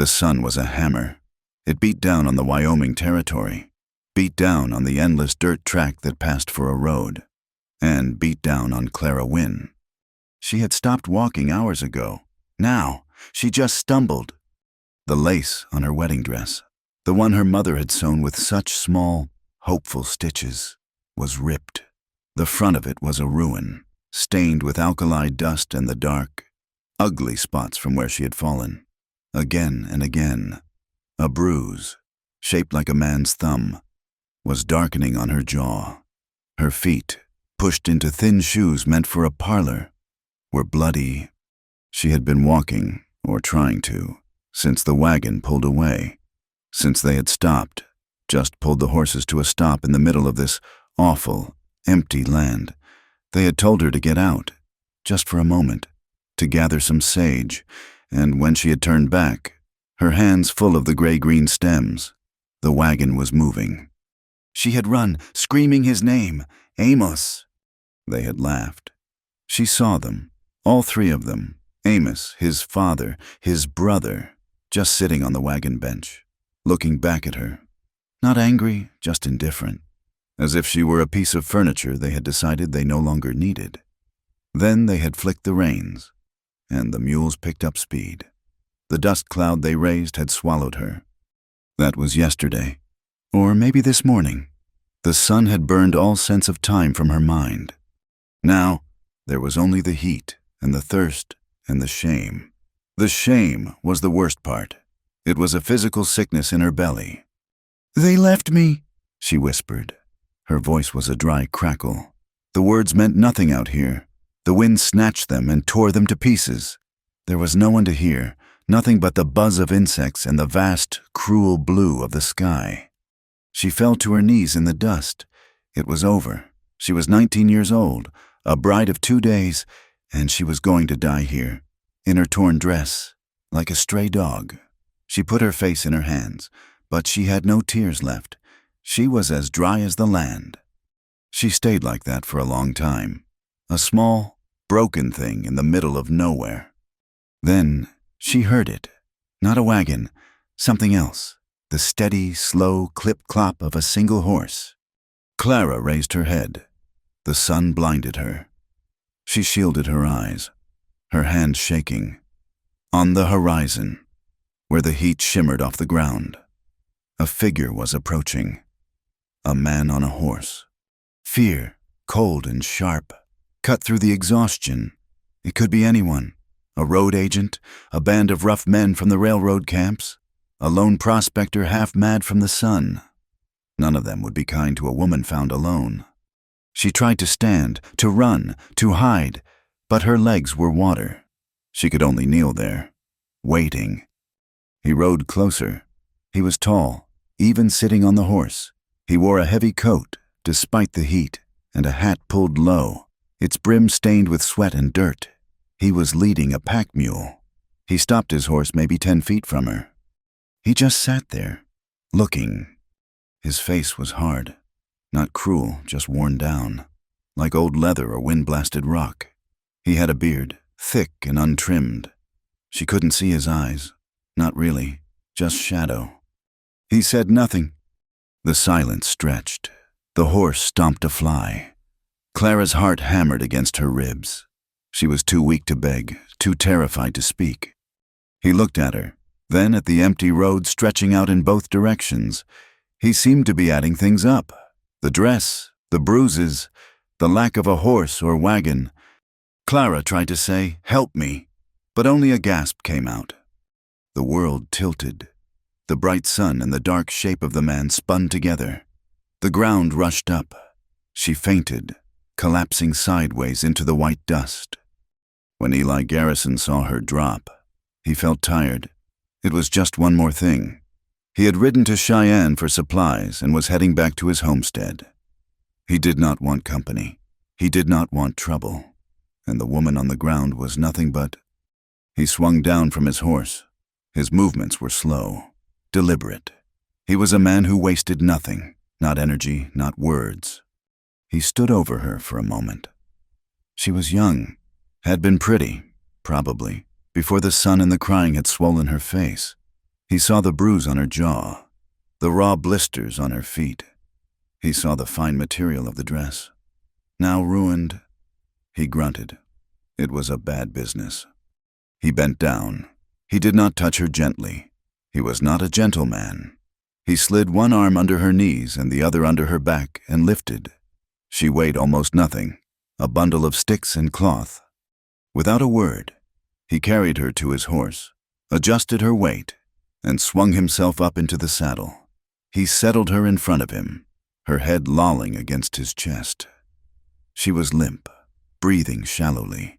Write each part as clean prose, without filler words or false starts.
The sun was a hammer. It beat down on the Wyoming territory, beat down on the endless dirt track that passed for a road, and beat down on Clara Wynne. She had stopped walking hours ago. Now, she just stumbled. The lace on her wedding dress, the one her mother had sewn with such small, hopeful stitches, was ripped. The front of it was a ruin, stained with alkali dust and the dark, ugly spots from where she had fallen. Again and again, a bruise, shaped like a man's thumb, was darkening on her jaw. Her feet, pushed into thin shoes meant for a parlor, were bloody. She had been walking, or trying to, since the wagon pulled away, since they had stopped, just pulled the horses to a stop in the middle of this awful, empty land. They had told her to get out, just for a moment, to gather some sage, and when she had turned back, her hands full of the gray-green stems, the wagon was moving. She had run, screaming his name, Amos. They had laughed. She saw them, all three of them, Amos, his father, his brother, just sitting on the wagon bench, looking back at her. Not angry, just indifferent, as if she were a piece of furniture they had decided they no longer needed. Then they had flicked the reins, and the mules picked up speed. The dust cloud they raised had swallowed her. That was yesterday, or maybe this morning. The sun had burned all sense of time from her mind. Now, there was only the heat and the thirst and the shame. The shame was the worst part. It was a physical sickness in her belly. "They left me," she whispered. Her voice was a dry crackle. The words meant nothing out here. The wind snatched them and tore them to pieces. There was no one to hear, nothing but the buzz of insects and the vast, cruel blue of the sky. She fell to her knees in the dust. It was over. She was 19 years old, a bride of 2 days, and she was going to die here, in her torn dress, like a stray dog. She put her face in her hands, but she had no tears left. She was as dry as the land. She stayed like that for a long time, a small, broken thing in the middle of nowhere. Then she heard it. Not a wagon, something else. The steady, slow clip-clop of a single horse. Clara raised her head. The sun blinded her. She shielded her eyes, her hands shaking. On the horizon, where the heat shimmered off the ground, a figure was approaching. A man on a horse. Fear, cold and sharp, cut through the exhaustion. It could be anyone. A road agent, a band of rough men from the railroad camps, a lone prospector half mad from the sun. None of them would be kind to a woman found alone. She tried to stand, to run, to hide, but her legs were water. She could only kneel there, waiting. He rode closer. He was tall, even sitting on the horse. He wore a heavy coat, despite the heat, and a hat pulled low, its brim stained with sweat and dirt. He was leading a pack mule. He stopped his horse maybe 10 feet from her. He just sat there, looking. His face was hard, not cruel, just worn down, like old leather or wind-blasted rock. He had a beard, thick and untrimmed. She couldn't see his eyes, not really, just shadow. He said nothing. The silence stretched. The horse stomped a fly. Clara's heart hammered against her ribs. She was too weak to beg, too terrified to speak. He looked at her, then at the empty road stretching out in both directions. He seemed to be adding things up. The dress, the bruises, the lack of a horse or wagon. Clara tried to say, "Help me," but only a gasp came out. The world tilted. The bright sun and the dark shape of the man spun together. The ground rushed up. She fainted, collapsing sideways into the white dust. When Eli Garrison saw her drop, he felt tired. It was just one more thing. He had ridden to Cheyenne for supplies and was heading back to his homestead. He did not want company. He did not want trouble. And the woman on the ground was nothing but... He swung down from his horse. His movements were slow, deliberate. He was a man who wasted nothing, not energy, not words. He stood over her for a moment. She was young, had been pretty, probably, before the sun and the crying had swollen her face. He saw the bruise on her jaw, the raw blisters on her feet. He saw the fine material of the dress. Now ruined, he grunted. It was a bad business. He bent down. He did not touch her gently. He was not a gentleman. He slid one arm under her knees and the other under her back and lifted. She weighed almost nothing, a bundle of sticks and cloth. Without a word, he carried her to his horse, adjusted her weight, and swung himself up into the saddle. He settled her in front of him, her head lolling against his chest. She was limp, breathing shallowly.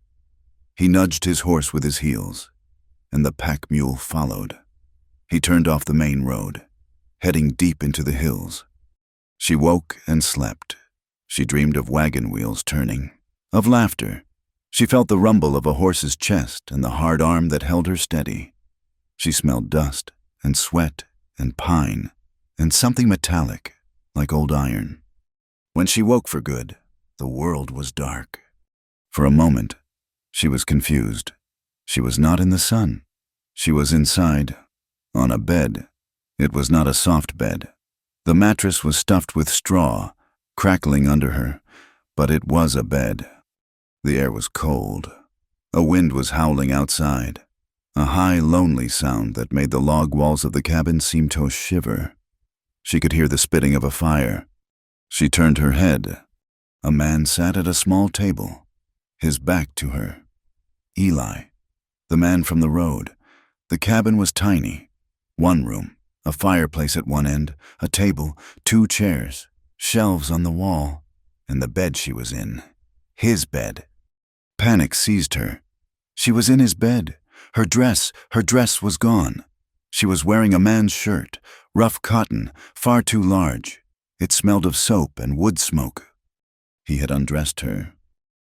He nudged his horse with his heels, and the pack mule followed. He turned off the main road, heading deep into the hills. She woke and slept. She dreamed of wagon wheels turning, of laughter. She felt the rumble of a horse's chest and the hard arm that held her steady. She smelled dust and sweat and pine and something metallic, like old iron. When she woke for good, the world was dark. For a moment, she was confused. She was not in the sun. She was inside, on a bed. It was not a soft bed. The mattress was stuffed with straw, crackling under her, but it was a bed. The air was cold. A wind was howling outside, a high, lonely sound that made the log walls of the cabin seem to shiver. She could hear the spitting of a fire. She turned her head. A man sat at a small table, his back to her. Eli, the man from the road. The cabin was tiny. One room, a fireplace at one end, a table, 2 chairs, shelves on the wall, and the bed she was in. His bed. Panic seized her. She was in his bed. Her dress was gone. She was wearing a man's shirt, rough cotton, far too large. It smelled of soap and wood smoke. He had undressed her.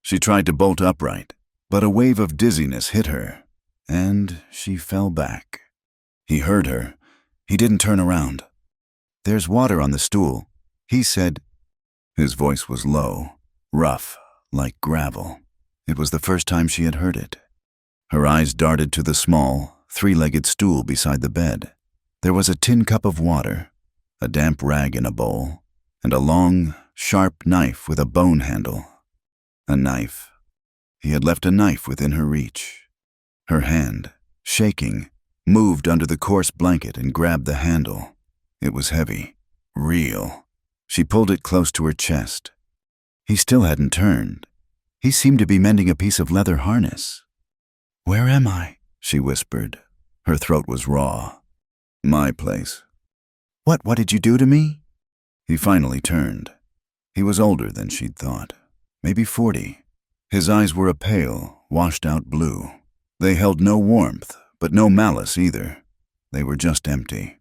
She tried to bolt upright, but a wave of dizziness hit her, and she fell back. He heard her. He didn't turn around. "There's water on the stool," he said. His voice was low, rough, like gravel. It was the first time she had heard it. Her eyes darted to the small, 3-legged stool beside the bed. There was a tin cup of water, a damp rag in a bowl, and a long, sharp knife with a bone handle. A knife. He had left a knife within her reach. Her hand, shaking, moved under the coarse blanket and grabbed the handle. It was heavy, real. She pulled it close to her chest. He still hadn't turned. He seemed to be mending a piece of leather harness. "Where am I?" she whispered. Her throat was raw. "My place." What did you do to me?" He finally turned. He was older than she'd thought, maybe 40. His eyes were a pale, washed-out blue. They held no warmth, but no malice either. They were just empty.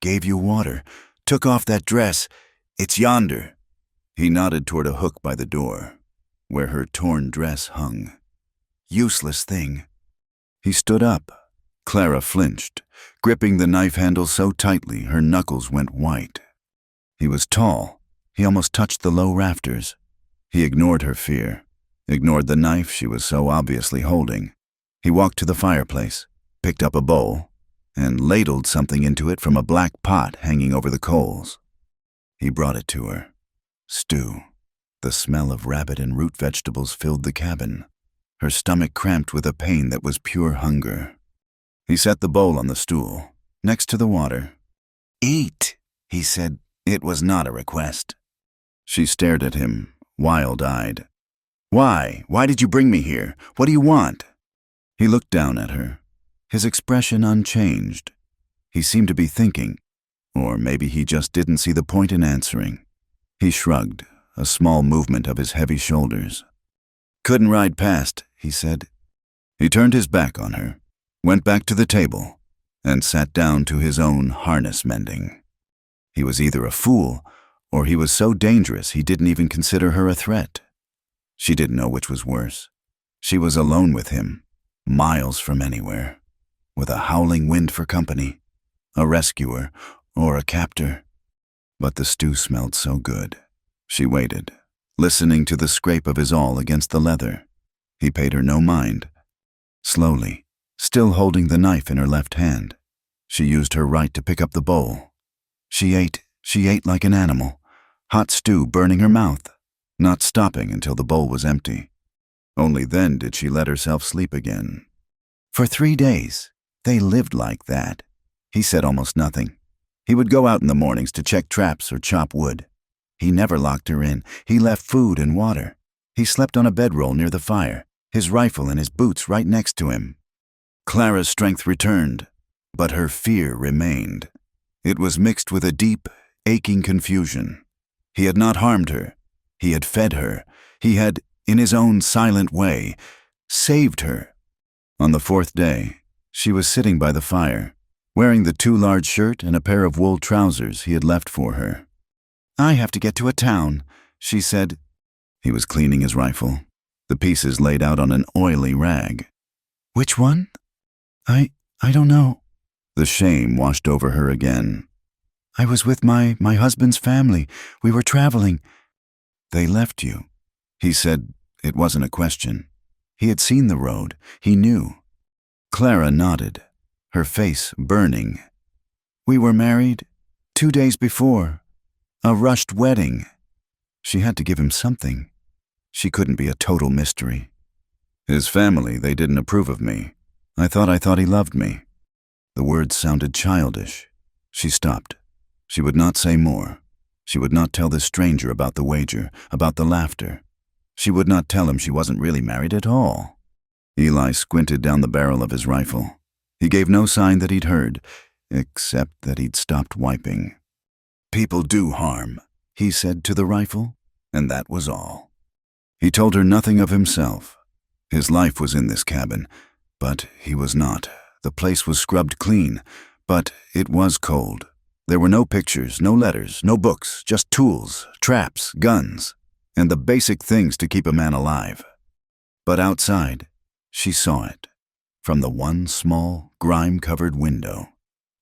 "Gave you water. Took off that dress. It's yonder." He nodded toward a hook by the door, where her torn dress hung. "Useless thing." He stood up. Clara flinched, gripping the knife handle so tightly her knuckles went white. He was tall. He almost touched the low rafters. He ignored her fear, ignored the knife she was so obviously holding. He walked to the fireplace, picked up a bowl, and ladled something into it from a black pot hanging over the coals. He brought it to her. Stew. The smell of rabbit and root vegetables filled the cabin. Her stomach cramped with a pain that was pure hunger. He set the bowl on the stool, next to the water. "Eat," he said. It was not a request. She stared at him, wild-eyed. "Why? Why did you bring me here? What do you want?" He looked down at her, his expression unchanged. He seemed to be thinking, or maybe he just didn't see the point in answering. He shrugged, a small movement of his heavy shoulders. "Couldn't ride past," he said. He turned his back on her, went back to the table, and sat down to his own harness mending. He was either a fool, or he was so dangerous he didn't even consider her a threat. She didn't know which was worse. She was alone with him, miles from anywhere, with a howling wind for company, a rescuer or a captor. But the stew smelled so good. She waited, listening to the scrape of his awl against the leather. He paid her no mind. Slowly, still holding the knife in her left hand, She used her right to pick up the bowl. She ate like an animal, hot stew burning her mouth, not stopping until the bowl was empty. Only then did she let herself sleep again. For 3 days, they lived like that. He said almost nothing. He would go out in the mornings to check traps or chop wood. He never locked her in. He left food and water. He slept on a bedroll near the fire, his rifle and his boots right next to him. Clara's strength returned, but her fear remained. It was mixed with a deep, aching confusion. He had not harmed her. He had fed her. He had, in his own silent way, saved her. On the 4th day, she was sitting by the fire, wearing the too large shirt and a pair of wool trousers he had left for her. "I have to get to a town," she said. He was cleaning his rifle, the pieces laid out on an oily rag. "Which one?" I don't know." The shame washed over her again. "I was with my husband's family. We were traveling." "They left you," he said. It wasn't a question. He had seen the road. He knew. Clara nodded, her face burning. "We were married 2 days before. A rushed wedding." She had to give him something. She couldn't be a total mystery. "His family, they didn't approve of me. I thought he loved me." The words sounded childish. She stopped. She would not say more. She would not tell this stranger about the wager, about the laughter. She would not tell him she wasn't really married at all. Eli squinted down the barrel of his rifle. He gave no sign that he'd heard, except that he'd stopped wiping. "People do harm," he said to the rifle, and that was all. He told her nothing of himself. His life was in this cabin, but he was not. The place was scrubbed clean, but it was cold. There were no pictures, no letters, no books, just tools, traps, guns, and the basic things to keep a man alive. But outside, she saw it. From the one small, grime-covered window,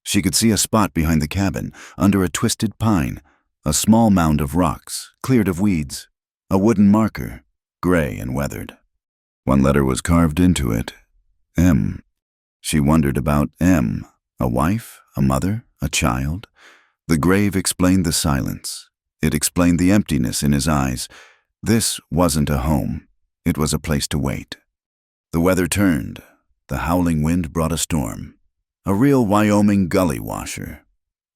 she could see a spot behind the cabin, under a twisted pine, a small mound of rocks, cleared of weeds, a wooden marker, gray and weathered. One letter was carved into it, M. She wondered about M, a wife, a mother, a child. The grave explained the silence. It explained the emptiness in his eyes. This wasn't a home. It was a place to wait. The weather turned. The howling wind brought a storm. A real Wyoming gully washer.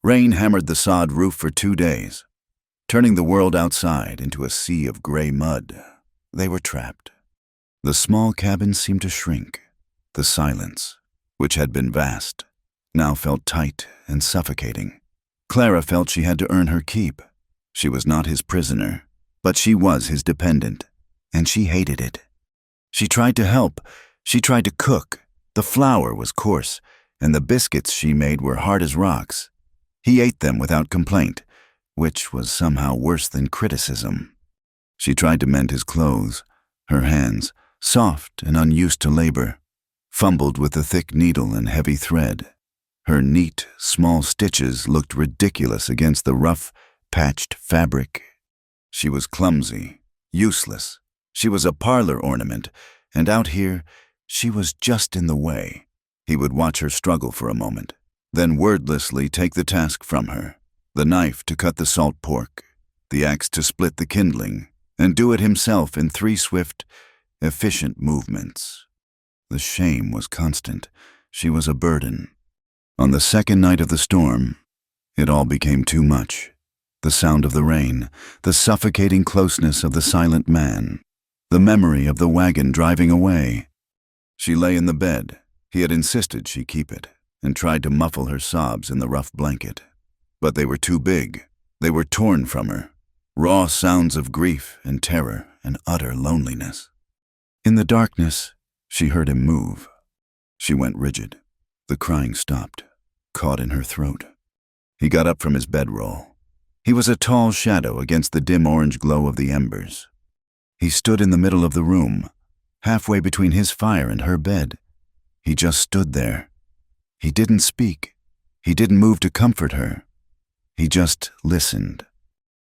Rain hammered the sod roof for 2 days, turning the world outside into a sea of gray mud. They were trapped. The small cabin seemed to shrink. The silence, which had been vast, now felt tight and suffocating. Clara felt she had to earn her keep. She was not his prisoner, but she was his dependent, and she hated it. She tried to help. She tried to cook. The flour was coarse, and the biscuits she made were hard as rocks. He ate them without complaint, which was somehow worse than criticism. She tried to mend his clothes. Her hands, soft and unused to labor, fumbled with the thick needle and heavy thread. Her neat, small stitches looked ridiculous against the rough, patched fabric. She was clumsy, useless. She was a parlor ornament, and out here, she was just in the way. He would watch her struggle for a moment, then wordlessly take the task from her, the knife to cut the salt pork, the axe to split the kindling, and do it himself in 3 swift, efficient movements. The shame was constant. She was a burden. On the 2nd night of the storm, it all became too much. The sound of the rain, the suffocating closeness of the silent man, the memory of the wagon driving away. She lay in the bed. He had insisted she keep it, and tried to muffle her sobs in the rough blanket. But they were too big. They were torn from her. Raw sounds of grief and terror and utter loneliness. In the darkness, she heard him move. She went rigid. The crying stopped, caught in her throat. He got up from his bedroll. He was a tall shadow against the dim orange glow of the embers. He stood in the middle of the room, halfway between his fire and her bed. He just stood there. He didn't speak. He didn't move to comfort her. He just listened.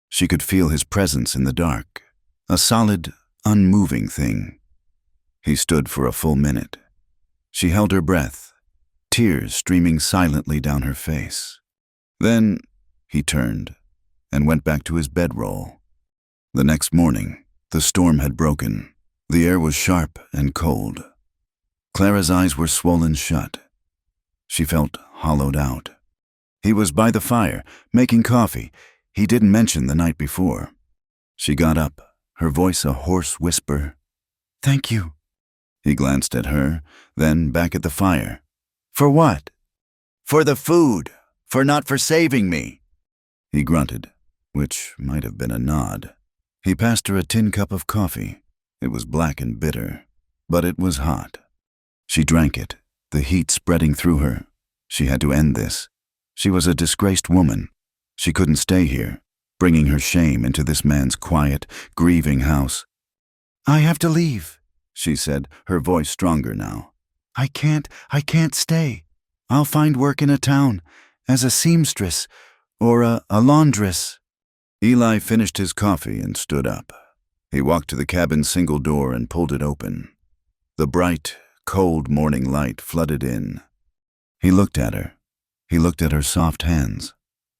She could feel his presence in the dark, a solid, unmoving thing. He stood for a full minute. She held her breath. tears streaming silently down her face. Then he turned and went back to his bedroll. The next morning, the storm had broken. The air was sharp and cold. Clara's eyes were swollen shut. She felt hollowed out. He was by the fire, making coffee. He didn't mention the night before. She got up, her voice a hoarse whisper. "Thank you." He glanced at her, then back at the fire. "For what?" "For the food. For saving me." He grunted, which might have been a nod. He passed her a tin cup of coffee. It was black and bitter, but it was hot. She drank it, the heat spreading through her. She had to end this. She was a disgraced woman. She couldn't stay here, bringing her shame into this man's quiet, grieving house. "I have to leave," she said, her voice stronger now. I can't stay. I'll find work in a town, as a seamstress or a laundress." Eli finished his coffee and stood up. He walked to the cabin's single door and pulled it open. The bright, cold morning light flooded in. He looked at her. He looked at her soft hands,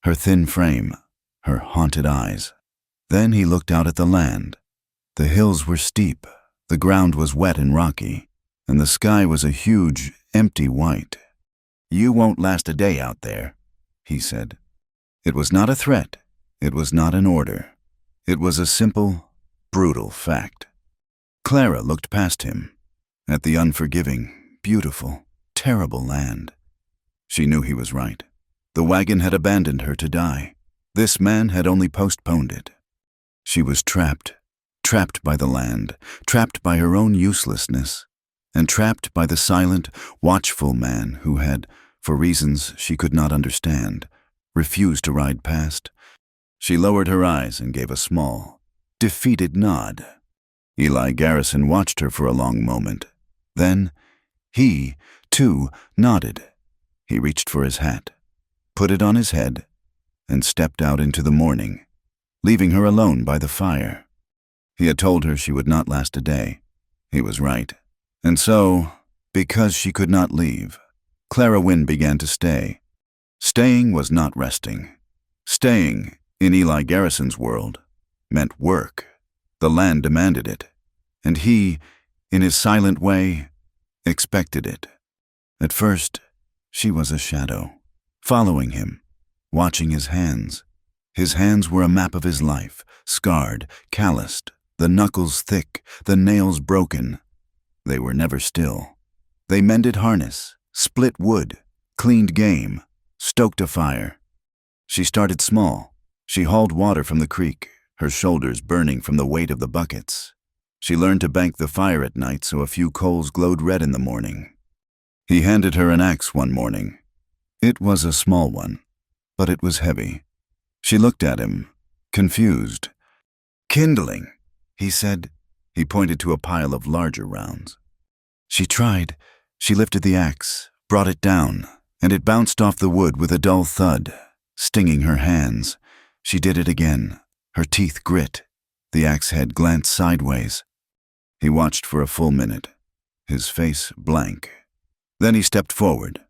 her thin frame, her haunted eyes. Then he looked out at the land. The hills were steep, the ground was wet and rocky, and the sky was a huge, empty white. "You won't last a day out there," he said. It was not a threat. It was not an order. It was a simple, brutal fact. Clara looked past him, at the unforgiving, beautiful, terrible land. She knew he was right. The wagon had abandoned her to die. This man had only postponed it. She was trapped by the land, trapped by her own uselessness, and trapped by the silent, watchful man who had, for reasons she could not understand, refused to ride past. She lowered her eyes and gave a small, defeated nod. Eli Garrison watched her for a long moment. Then he, too, nodded. He reached for his hat, put it on his head, and stepped out into the morning, leaving her alone by the fire. He had told her she would not last a day. He was right. And so, because she could not leave, Clara Wynne began to stay. Staying was not resting. Staying, in Eli Garrison's world, meant work. The land demanded it, and he, in his silent way, expected it. At first, she was a shadow, following him, watching his hands. His hands were a map of his life, scarred, calloused, the knuckles thick, the nails broken. They were never still. They mended harness, split wood, cleaned game, stoked a fire. She started small. She hauled water from the creek, her shoulders burning from the weight of the buckets. She learned to bank the fire at night so a few coals glowed red in the morning. He handed her an axe one morning. It was a small one, but it was heavy. She looked at him, confused. "Kindling," he said. He pointed to a pile of larger rounds. She tried. She lifted the axe, brought it down, and it bounced off the wood with a dull thud, stinging her hands. She did it again, her teeth grit. The axe head glanced sideways. He watched for a full minute, his face blank. Then he stepped forward,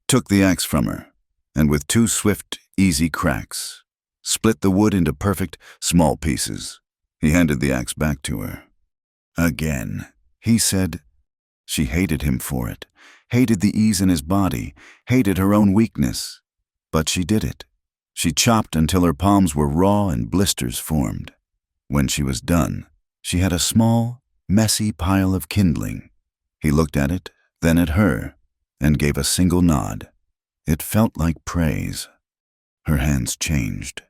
took the axe from her, and with two swift, easy cracks, split the wood into perfect, small pieces. He handed the axe back to her. "Again," he said. She hated him for it, hated the ease in his body, hated her own weakness. But she did it. She chopped until her palms were raw and blisters formed. When she was done, she had a small, messy pile of kindling. He looked at it, then at her, and gave a single nod. It felt like praise. Her hands changed.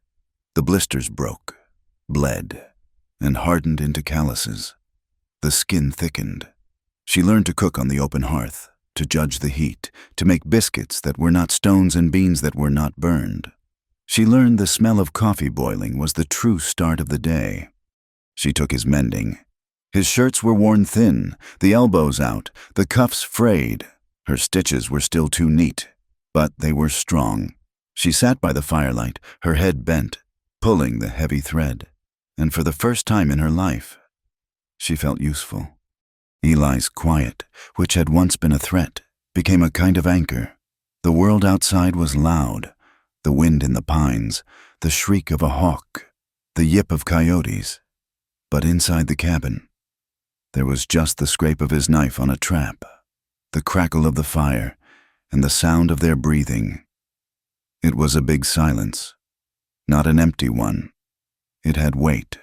The blisters broke, bled, and hardened into calluses. The skin thickened. She learned to cook on the open hearth, to judge the heat, to make biscuits that were not stones and beans that were not burned. She learned the smell of coffee boiling was the true start of the day. She took his mending. His shirts were worn thin, the elbows out, the cuffs frayed. Her stitches were still too neat, but they were strong. She sat by the firelight, her head bent, pulling the heavy thread, and for the first time in her life, she felt useful. Eli's quiet, which had once been a threat, became a kind of anchor, The world outside was loud, the wind in the pines, the shriek of a hawk, the yip of coyotes. But inside the cabin, there was just the scrape of his knife on a trap, the crackle of the fire, and the sound of their breathing. It was a big silence, not an empty one. It had weight.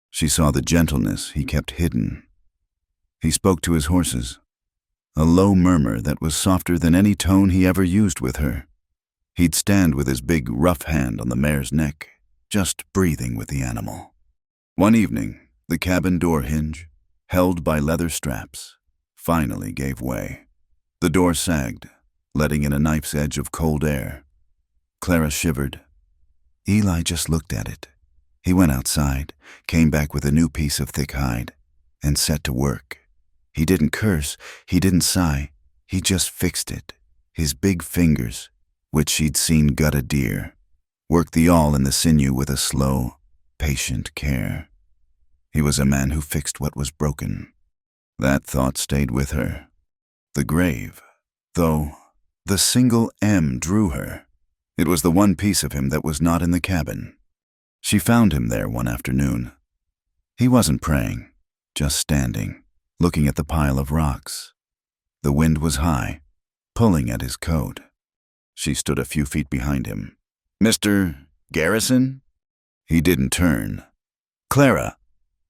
She saw the gentleness he kept hidden. He spoke to his horses, a low murmur that was softer than any tone he ever used with her. He'd stand with his big, rough hand on the mare's neck, just breathing with the animal. One evening, the cabin door hinge, held by leather straps, finally gave way. The door sagged, letting in a knife's edge of cold air. Clara shivered. Eli just looked at it. He went outside, came back with a new piece of thick hide, and set to work. He didn't curse, he didn't sigh, he just fixed it. His big fingers, which she'd seen gut a deer, worked the awl in the sinew with a slow, patient care. He was a man who fixed what was broken. That thought stayed with her. The grave, though, the single M drew her. It was the one piece of him that was not in the cabin. She found him there one afternoon. He wasn't praying, just standing, looking at the pile of rocks. The wind was high, pulling at his coat. She stood a few feet behind him. "Mr. Garrison?" He didn't turn. "Clara."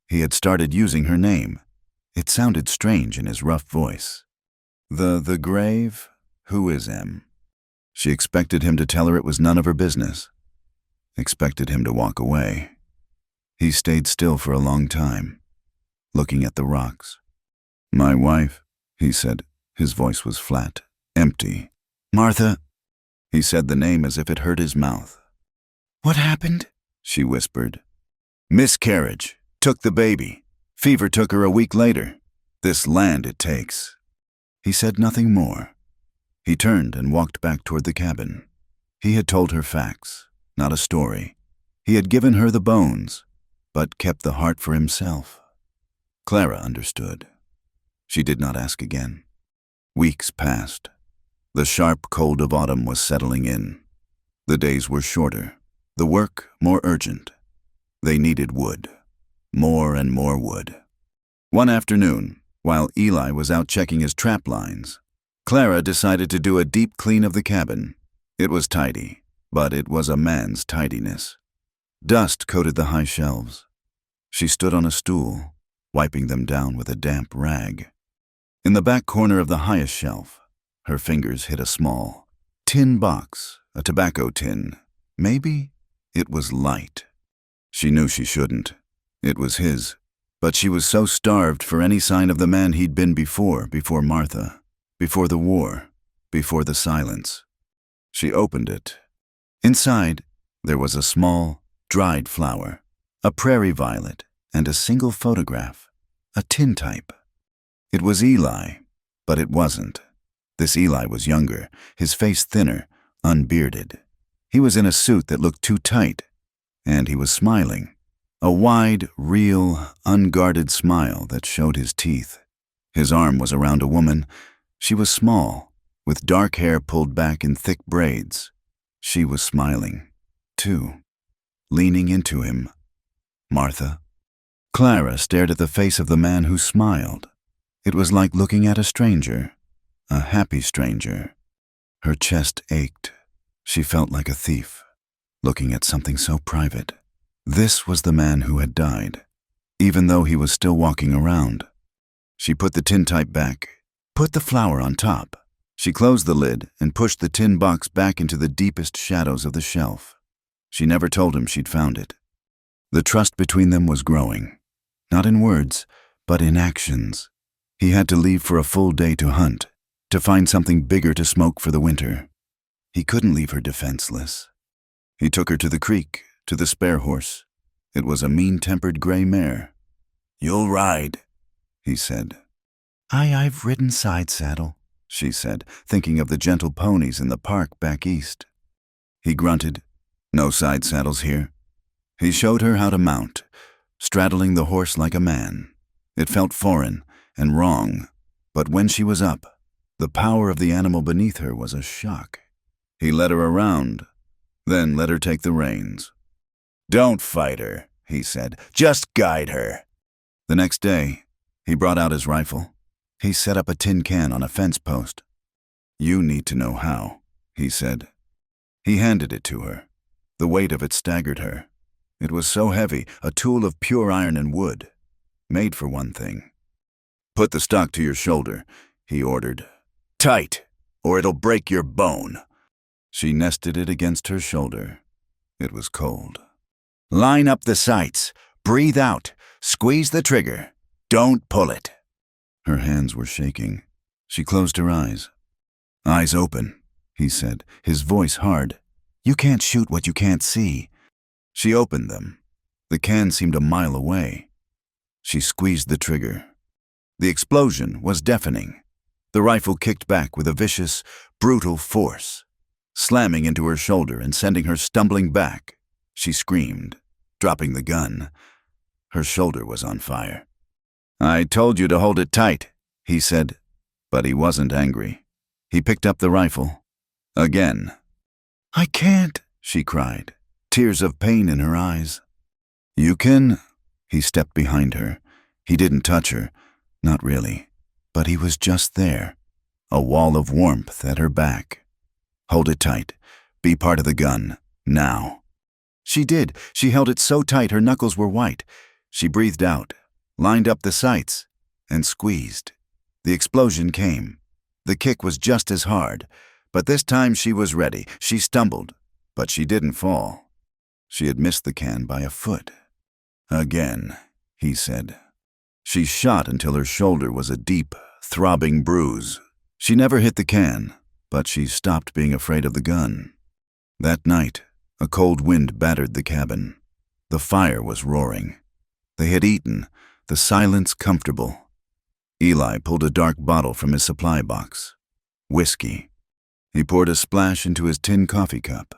He had started using her name. It sounded strange in his rough voice. The grave? Who is M?" She expected him to tell her it was none of her business. Expected him to walk away. He stayed still for a long time, looking at the rocks. "My wife," he said. His voice was flat, empty. "Martha." He said the name as if it hurt his mouth. "What happened?" she whispered. "Miscarriage. Took the baby. Fever took her a week later. This land it takes." He said nothing more. He turned and walked back toward the cabin. He had told her facts, not a story. He had given her the bones, but kept the heart for himself. Clara understood. She did not ask again. Weeks passed. The sharp cold of autumn was settling in. The days were shorter, the work more urgent. They needed wood, more and more wood. One afternoon, while Eli was out checking his trap lines, Clara decided to do a deep clean of the cabin. It was tidy, but it was a man's tidiness. Dust coated the high shelves. She stood on a stool, wiping them down with a damp rag. In the back corner of the highest shelf, her fingers hit a small tin box, a tobacco tin. Maybe it was light. She knew she shouldn't. It was his, but she was so starved for any sign of the man he'd been before Martha, before the war, before the silence. She opened it. Inside, there was a small, dried flower, a prairie violet, and a single photograph, a tintype. It was Eli, but it wasn't. This Eli was younger, his face thinner, unbearded. He was in a suit that looked too tight, and he was smiling. A wide, real, unguarded smile that showed his teeth. His arm was around a woman. She was small, with dark hair pulled back in thick braids. She was smiling, too, leaning into him. Martha. Clara stared at the face of the man who smiled. It was like looking at a stranger, a happy stranger. Her chest ached. She felt like a thief, looking at something so private. This was the man who had died, even though he was still walking around. She put the tintype back, put the flower on top. She closed the lid and pushed the tin box back into the deepest shadows of the shelf. She never told him she'd found it. The trust between them was growing, not in words, but in actions. He had to leave for a full day to hunt, to find something bigger to smoke for the winter. He couldn't leave her defenseless. He took her to the creek, to the spare horse. It was a mean-tempered gray mare. "You'll ride," he said. I've ridden side saddle," she said, thinking of the gentle ponies in the park back east. He grunted. "No side saddles here." He showed her how to mount, straddling the horse like a man. It felt foreign and wrong, but when she was up, the power of the animal beneath her was a shock. He led her around, then let her take the reins. "Don't fight her," he said. "Just guide her." The next day, he brought out his rifle. He set up a tin can on a fence post. "You need to know how," he said. He handed it to her. The weight of it staggered her. It was so heavy, a tool of pure iron and wood, made for one thing. "Put the stock to your shoulder," he ordered. "Tight, or it'll break your bone." She nested it against her shoulder. It was cold. "Line up the sights. Breathe out. Squeeze the trigger. Don't pull it." Her hands were shaking. She closed her eyes. "Eyes open," he said, his voice hard. "You can't shoot what you can't see." She opened them. The can seemed a mile away. She squeezed the trigger. The explosion was deafening. The rifle kicked back with a vicious, brutal force, slamming into her shoulder and sending her stumbling back. She screamed, dropping the gun. Her shoulder was on fire. "I told you to hold it tight," he said, but he wasn't angry. He picked up the rifle. Again. "I can't," she cried, tears of pain in her eyes. "You can." He stepped behind her. He didn't touch her, not really, but he was just there, a wall of warmth at her back. "Hold it tight. Be part of the gun, now." She did. She held it so tight her knuckles were white. She breathed out, lined up the sights, and squeezed. The explosion came. The kick was just as hard, but this time she was ready. She stumbled, but she didn't fall. She had missed the can by a foot. "Again," he said. She shot until her shoulder was a deep, throbbing bruise. She never hit the can, but she stopped being afraid of the gun. That night, a cold wind battered the cabin. The fire was roaring. They had eaten, the silence comfortable. Eli pulled a dark bottle from his supply box. Whiskey. He poured a splash into his tin coffee cup.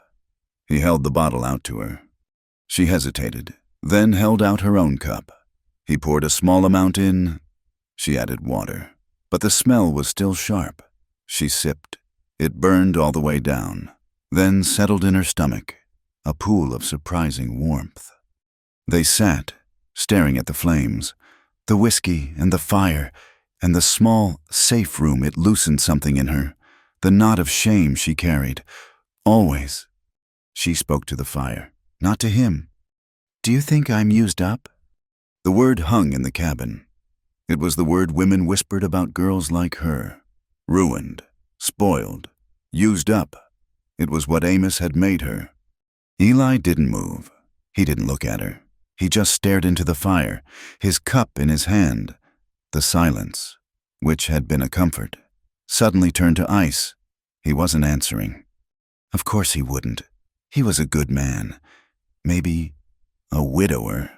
He held the bottle out to her. She hesitated, then held out her own cup. He poured a small amount in. She added water, but the smell was still sharp. She sipped. It burned all the way down, then settled in her stomach, a pool of surprising warmth. They sat, staring at the flames, the whiskey and the fire, and the small, safe room. It loosened something in her, the knot of shame she carried. Always. She spoke to the fire, not to him. "Do you think I'm used up?" The word hung in the cabin. It was the word women whispered about girls like her. Ruined, spoiled, used up. It was what Amos had made her. Eli didn't move. He didn't look at her. He just stared into the fire, his cup in his hand. The silence, which had been a comfort, suddenly turned to ice. He wasn't answering. Of course he wouldn't. He was a good man. Maybe a widower.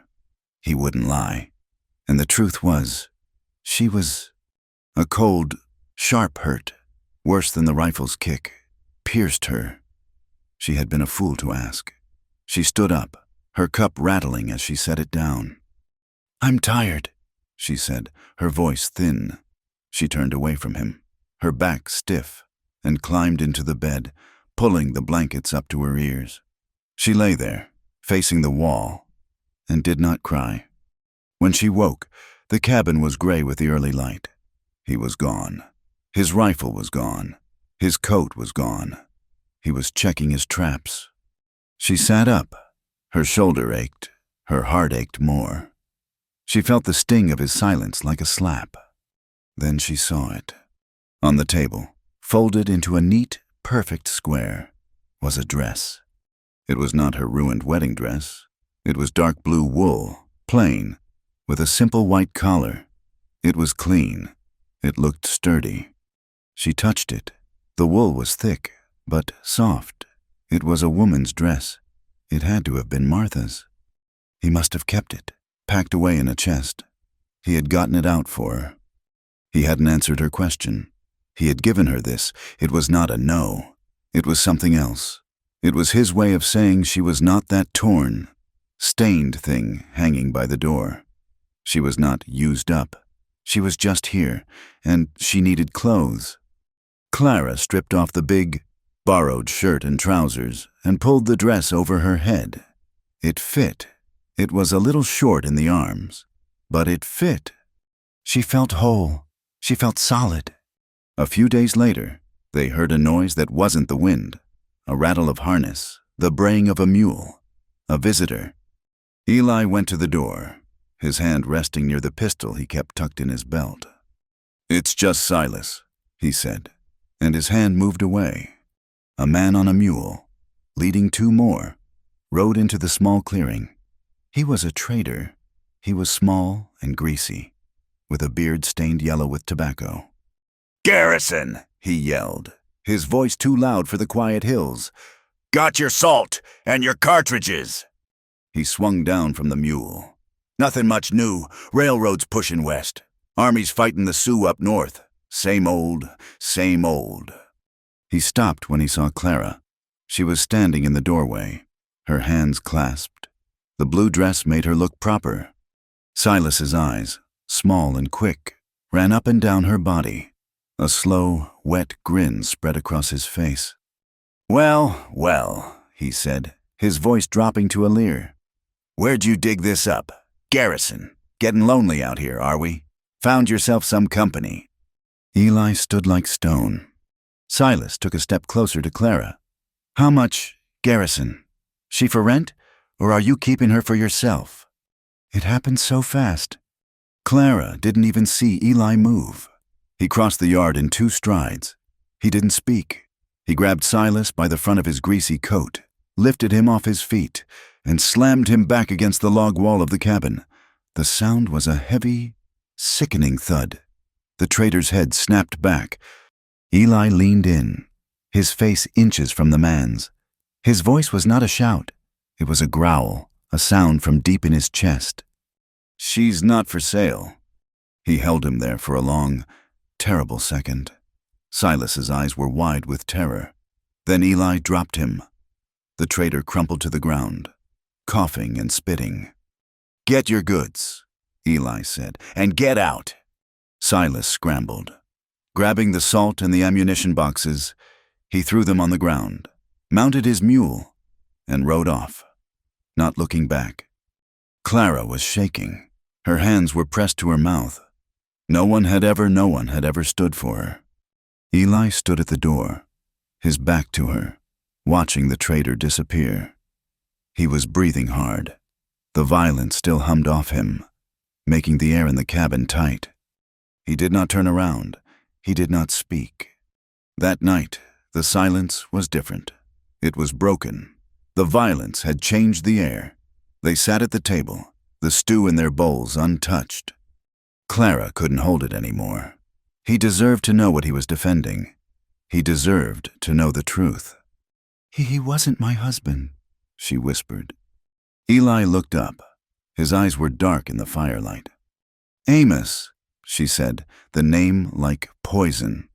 He wouldn't lie. And the truth was, she was a cold, sharp hurt, worse than the rifle's kick, pierced her. She had been a fool to ask. She stood up, her cup rattling as she set it down. "I'm tired," she said, her voice thin. She turned away from him, her back stiff, and climbed into the bed, pulling the blankets up to her ears. She lay there, facing the wall, and did not cry. When she woke, the cabin was gray with the early light. He was gone. His rifle was gone. His coat was gone. He was checking his traps. She sat up. Her shoulder ached. Her heart ached more. She felt the sting of his silence like a slap. Then she saw it. On the table, folded into a neat, perfect square, was a dress. It was not her ruined wedding dress. It was dark blue wool, plain, with a simple white collar. It was clean. It looked sturdy. She touched it. The wool was thick, but soft. It was a woman's dress. It had to have been Martha's. He must have kept it, packed away in a chest. He had gotten it out for her. He hadn't answered her question. He had given her this. It was not a no. It was something else. It was his way of saying she was not that torn, stained thing hanging by the door. She was not used up. She was just here, and she needed clothes. Clara stripped off the big, borrowed shirt and trousers, and pulled the dress over her head. It fit. It was a little short in the arms, but it fit. She felt whole. She felt solid. A few days later, they heard a noise that wasn't the wind, a rattle of harness, the braying of a mule, a visitor. Eli went to the door, his hand resting near the pistol he kept tucked in his belt. "It's just Silas," he said, and his hand moved away. A man on a mule, leading two more, rode into the small clearing. He was a trader. He was small and greasy, with a beard stained yellow with tobacco. "Garrison!" he yelled, his voice too loud for the quiet hills. "Got your salt and your cartridges!" He swung down from the mule. "Nothing much new. Railroads pushing west. Armies fighting the Sioux up north. Same old, same old." He stopped when he saw Clara. She was standing in the doorway, her hands clasped. The blue dress made her look proper. Silas's eyes, small and quick, ran up and down her body. A slow, wet grin spread across his face. "Well, well," he said, his voice dropping to a leer. "Where'd you dig this up? Garrison, getting lonely out here, are we? Found yourself some company." Eli stood like stone. Silas took a step closer to Clara. "How much, Garrison? She for rent, or are you keeping her for yourself?" It happened so fast. Clara didn't even see Eli move. He crossed the yard in 2 strides. He didn't speak. He grabbed Silas by the front of his greasy coat, lifted him off his feet, and slammed him back against the log wall of the cabin. The sound was a heavy, sickening thud. The trader's head snapped back. Eli leaned in, his face inches from the man's. His voice was not a shout. It was a growl, a sound from deep in his chest. "She's not for sale." He held him there for a long, terrible second. Silas's eyes were wide with terror. Then Eli dropped him. The trader crumpled to the ground, coughing and spitting. "Get your goods," Eli said, "and get out." Silas scrambled. Grabbing the salt and the ammunition boxes, he threw them on the ground, mounted his mule, and rode off, not looking back. Clara was shaking. Her hands were pressed to her mouth. No one had ever stood for her. Eli stood at the door, his back to her, watching the trader disappear. He was breathing hard. The violence still hummed off him, making the air in the cabin tight. He did not turn around. He did not speak. That night, the silence was different. It was broken. The violence had changed the air. They sat at the table, the stew in their bowls untouched. Clara couldn't hold it anymore. He deserved to know what he was defending. He deserved to know the truth. He wasn't my husband," she whispered. Eli looked up. His eyes were dark in the firelight. "Amos," she said, the name like poison.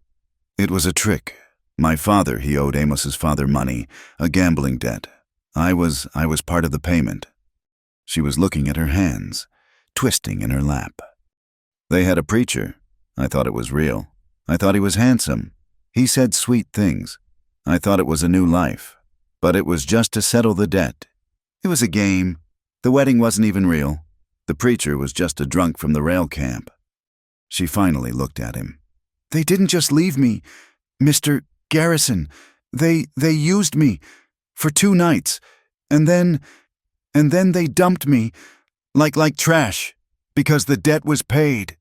"It was a trick. My father, he owed Amos's father money, a gambling debt. I was part of the payment." She was looking at her hands, twisting in her lap. "They had a preacher. I thought it was real. I thought he was handsome. He said sweet things. I thought it was a new life. But it was just to settle the debt. It was a game. The wedding wasn't even real. The preacher was just a drunk from the rail camp." She finally looked at him. "They didn't just leave me, Mr. Garrison. They used me for 2 nights, and then they dumped me like trash because the debt was paid."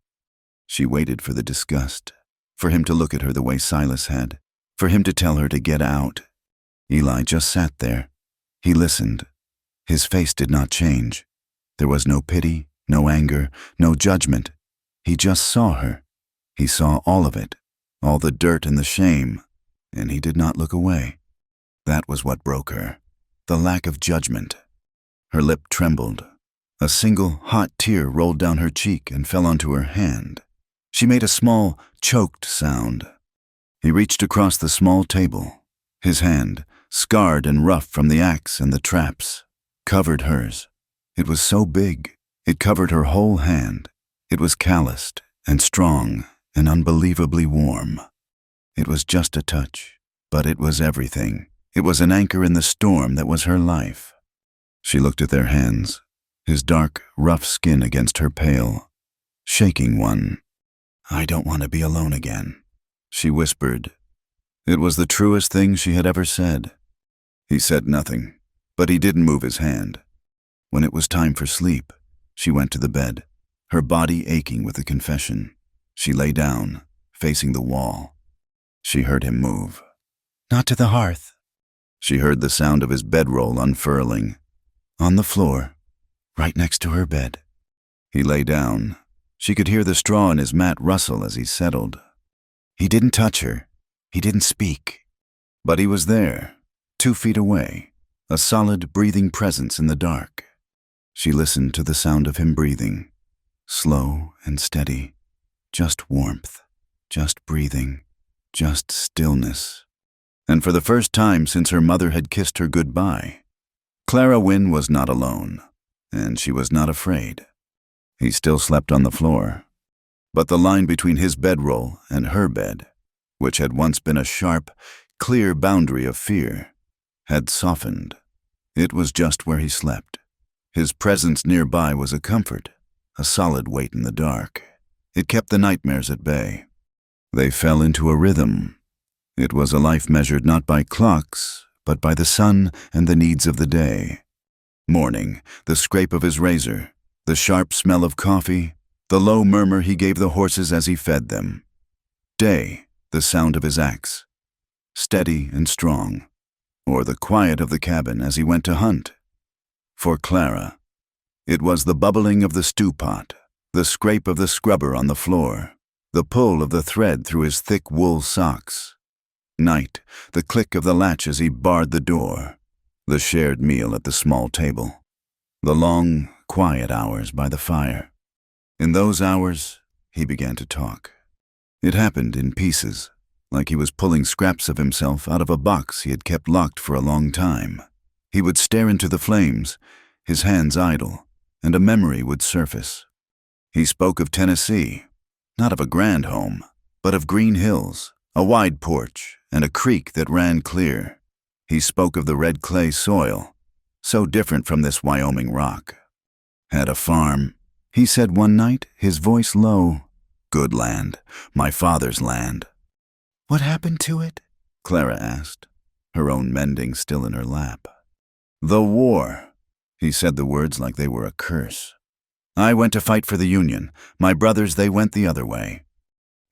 She waited for the disgust, for him to look at her the way Silas had, for him to tell her to get out. Eli just sat there. He listened. His face did not change. There was no pity, no anger, no judgment. He just saw her. He saw all of it, all the dirt and the shame, and he did not look away. That was what broke her, the lack of judgment. Her lip trembled. A single hot tear rolled down her cheek and fell onto her hand. She made a small, choked sound. He reached across the small table. His hand, scarred and rough from the axe and the traps, covered hers. It was so big, it covered her whole hand. It was calloused and strong and unbelievably warm. It was just a touch. But it was everything. It was an anchor in the storm that was her life. She looked at their hands, his dark, rough skin against her pale, shaking one. "I don't want to be alone again," she whispered. It was the truest thing she had ever said. He said nothing, but he didn't move his hand. When it was time for sleep, she went to the bed, her body aching with the confession. She lay down, facing the wall. She heard him move. "Not to the hearth." She heard the sound of his bedroll unfurling. On the floor, right next to her bed. He lay down. She could hear the straw in his mat rustle as he settled. He didn't touch her. He didn't speak. But he was there, 2 feet away, a solid, breathing presence in the dark. She listened to the sound of him breathing, slow and steady, just warmth, just breathing, just stillness. And for the first time since her mother had kissed her goodbye, Clara Wynne was not alone, and she was not afraid. He still slept on the floor, but the line between his bedroll and her bed, which had once been a sharp, clear boundary of fear, had softened. It was just where he slept. His presence nearby was a comfort, a solid weight in the dark. It kept the nightmares at bay. They fell into a rhythm. It was a life measured not by clocks, but by the sun and the needs of the day. Morning, the scrape of his razor, the sharp smell of coffee, the low murmur he gave the horses as he fed them. Day, the sound of his axe, steady and strong, or the quiet of the cabin as he went to hunt. For Clara, it was the bubbling of the stew pot, the scrape of the scrubber on the floor, the pull of the thread through his thick wool socks. Night, the click of the latch as he barred the door, the shared meal at the small table, the long, quiet hours by the fire. In those hours, he began to talk. It happened in pieces, like he was pulling scraps of himself out of a box he had kept locked for a long time. He would stare into the flames, his hands idle, and a memory would surface. He spoke of Tennessee, not of a grand home, but of green hills, a wide porch, and a creek that ran clear. He spoke of the red clay soil, so different from this Wyoming rock. Had a farm, he said one night, his voice low. "Good land, my father's land." "What happened to it?" Clara asked, her own mending still in her lap. "The war." He said the words like they were a curse. "I went to fight for the Union. My brothers, they went the other way."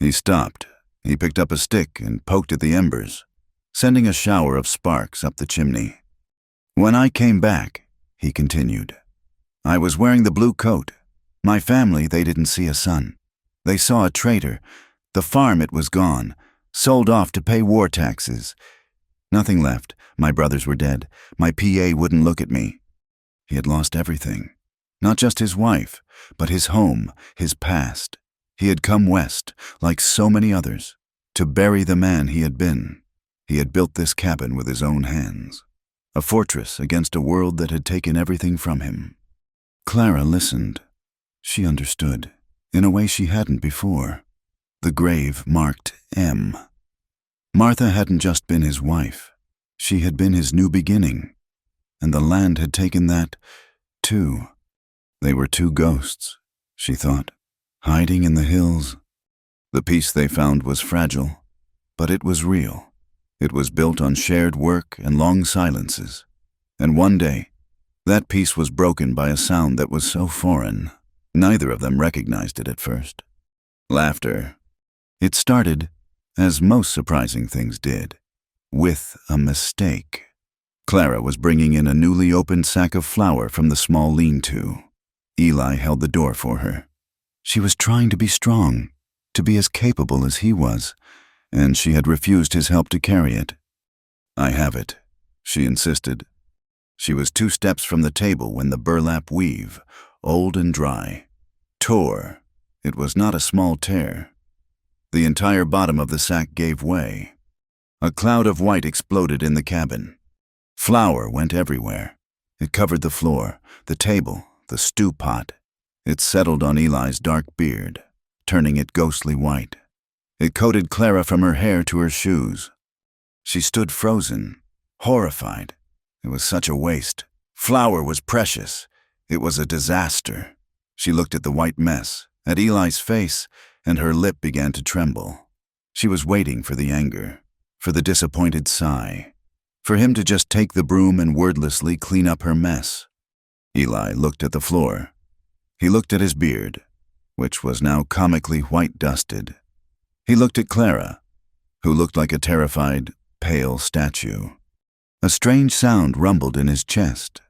He stopped. He picked up a stick and poked at the embers, sending a shower of sparks up the chimney. "When I came back," he continued, "I was wearing the blue coat. My family, they didn't see a son. They saw a traitor. The farm, it was gone, sold off to pay war taxes. Nothing left. My brothers were dead. My PA wouldn't look at me." He had lost everything. Not just his wife, but his home, his past. He had come west, like so many others, to bury the man he had been. He had built this cabin with his own hands, a fortress against a world that had taken everything from him. Clara listened. She understood, in a way she hadn't before. The grave marked M. Martha hadn't just been his wife. She had been his new beginning, and the land had taken that, too. They were 2 ghosts, she thought, hiding in the hills. The peace they found was fragile, but it was real. It was built on shared work and long silences. And one day, that peace was broken by a sound that was so foreign, neither of them recognized it at first. Laughter. It started, as most surprising things did, with a mistake. Clara was bringing in a newly opened sack of flour from the small lean-to. Eli held the door for her. She was trying to be strong, to be as capable as he was, and she had refused his help to carry it. "I have it," she insisted. She was 2 steps from the table when the burlap weave, old and dry, tore. It was not a small tear. The entire bottom of the sack gave way. A cloud of white exploded in the cabin. Flour went everywhere. It covered the floor, the table, the stew pot. It settled on Eli's dark beard, turning it ghostly white. It coated Clara from her hair to her shoes. She stood frozen, horrified. It was such a waste. Flour was precious. It was a disaster. She looked at the white mess, at Eli's face, and her lip began to tremble. She was waiting for the anger, for the disappointed sigh, for him to just take the broom and wordlessly clean up her mess. Eli looked at the floor. He looked at his beard, which was now comically white-dusted. He looked at Clara, who looked like a terrified, pale statue. A strange sound rumbled in his chest.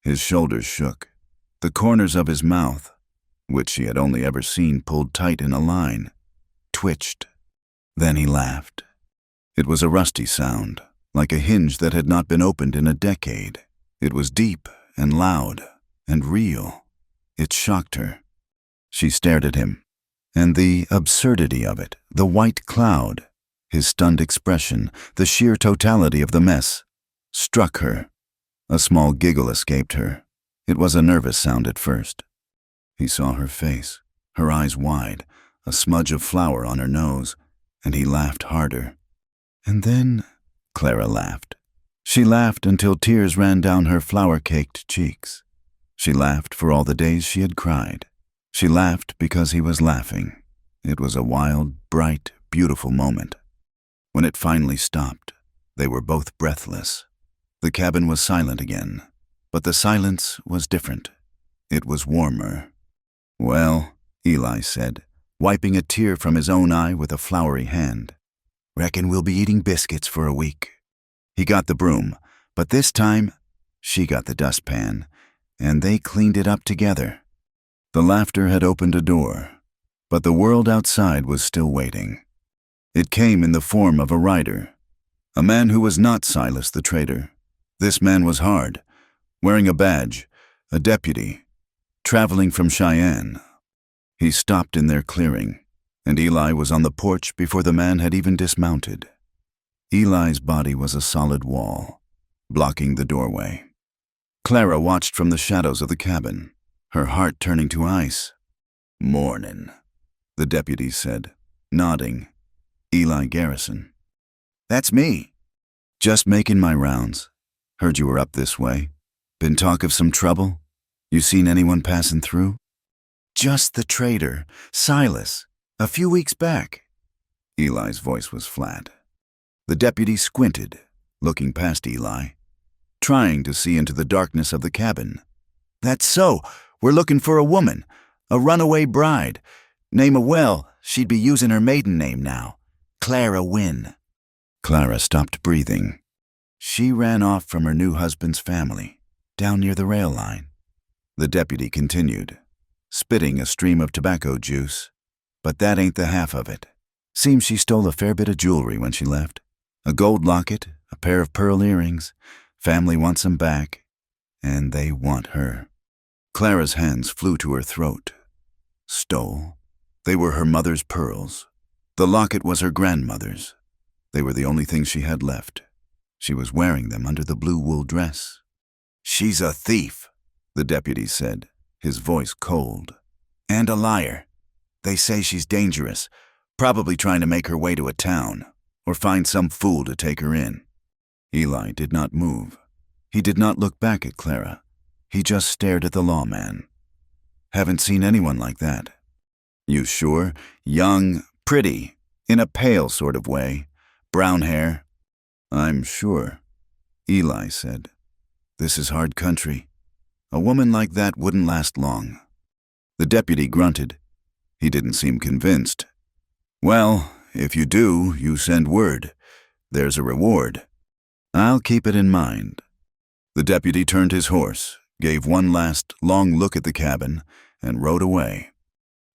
His shoulders shook. The corners of his mouth, which she had only ever seen pulled tight in a line, twitched. Then he laughed. It was a rusty sound, like a hinge that had not been opened in a decade. It was deep and loud and real. It shocked her. She stared at him, and the absurdity of it, the white cloud, his stunned expression, the sheer totality of the mess, struck her. A small giggle escaped her. It was a nervous sound at first. He saw her face, her eyes wide, a smudge of flour on her nose, and he laughed harder. And then Clara laughed. She laughed until tears ran down her flour-caked cheeks. She laughed for all the days she had cried. She laughed because he was laughing. It was a wild, bright, beautiful moment. When it finally stopped, they were both breathless. The cabin was silent again, but the silence was different. It was warmer. "Well," Eli said, wiping a tear from his own eye with a floury hand, "reckon we'll be eating biscuits for a week." He got the broom, but this time she got the dustpan, and they cleaned it up together. The laughter had opened a door, but the world outside was still waiting. It came in the form of a rider, a man who was not Silas the trader. This man was hard, wearing a badge, a deputy, traveling from Cheyenne. He stopped in their clearing, and Eli was on the porch before the man had even dismounted. Eli's body was a solid wall, blocking the doorway. Clara watched from the shadows of the cabin, her heart turning to ice. "Mornin'," the deputy said, nodding. "Eli Garrison." "That's me. Just making my rounds. Heard you were up this way. Been talk of some trouble? You seen anyone passing through?" "Just the trader, Silas, a few weeks back." Eli's voice was flat. The deputy squinted, looking past Eli, trying to see into the darkness of the cabin. "That's so. We're looking for a woman, a runaway bride. Name of well, she'd be using her maiden name now. Clara Wynne." Clara stopped breathing. She ran off from her new husband's family, down near the rail line. The deputy continued, spitting a stream of tobacco juice. "But that ain't the half of it. Seems she stole a fair bit of jewelry when she left. A gold locket, a pair of pearl earrings. Family wants 'em back, and they want her." Clara's hands flew to her throat. Stole? They were her mother's pearls. The locket was her grandmother's. They were the only things she had left. She was wearing them under the blue wool dress. "She's a thief," the deputy said, his voice cold. "And a liar. They say she's dangerous, probably trying to make her way to a town, or find some fool to take her in." Eli did not move. He did not look back at Clara. He just stared at the lawman. "Haven't seen anyone like that." "You sure? Young, pretty, in a pale sort of way. Brown hair." "I'm sure," Eli said. "This is hard country. A woman like that wouldn't last long." The deputy grunted. He didn't seem convinced. "Well, if you do, you send word. There's a reward." "I'll keep it in mind." The deputy turned his horse, gave one last long look at the cabin, and rode away.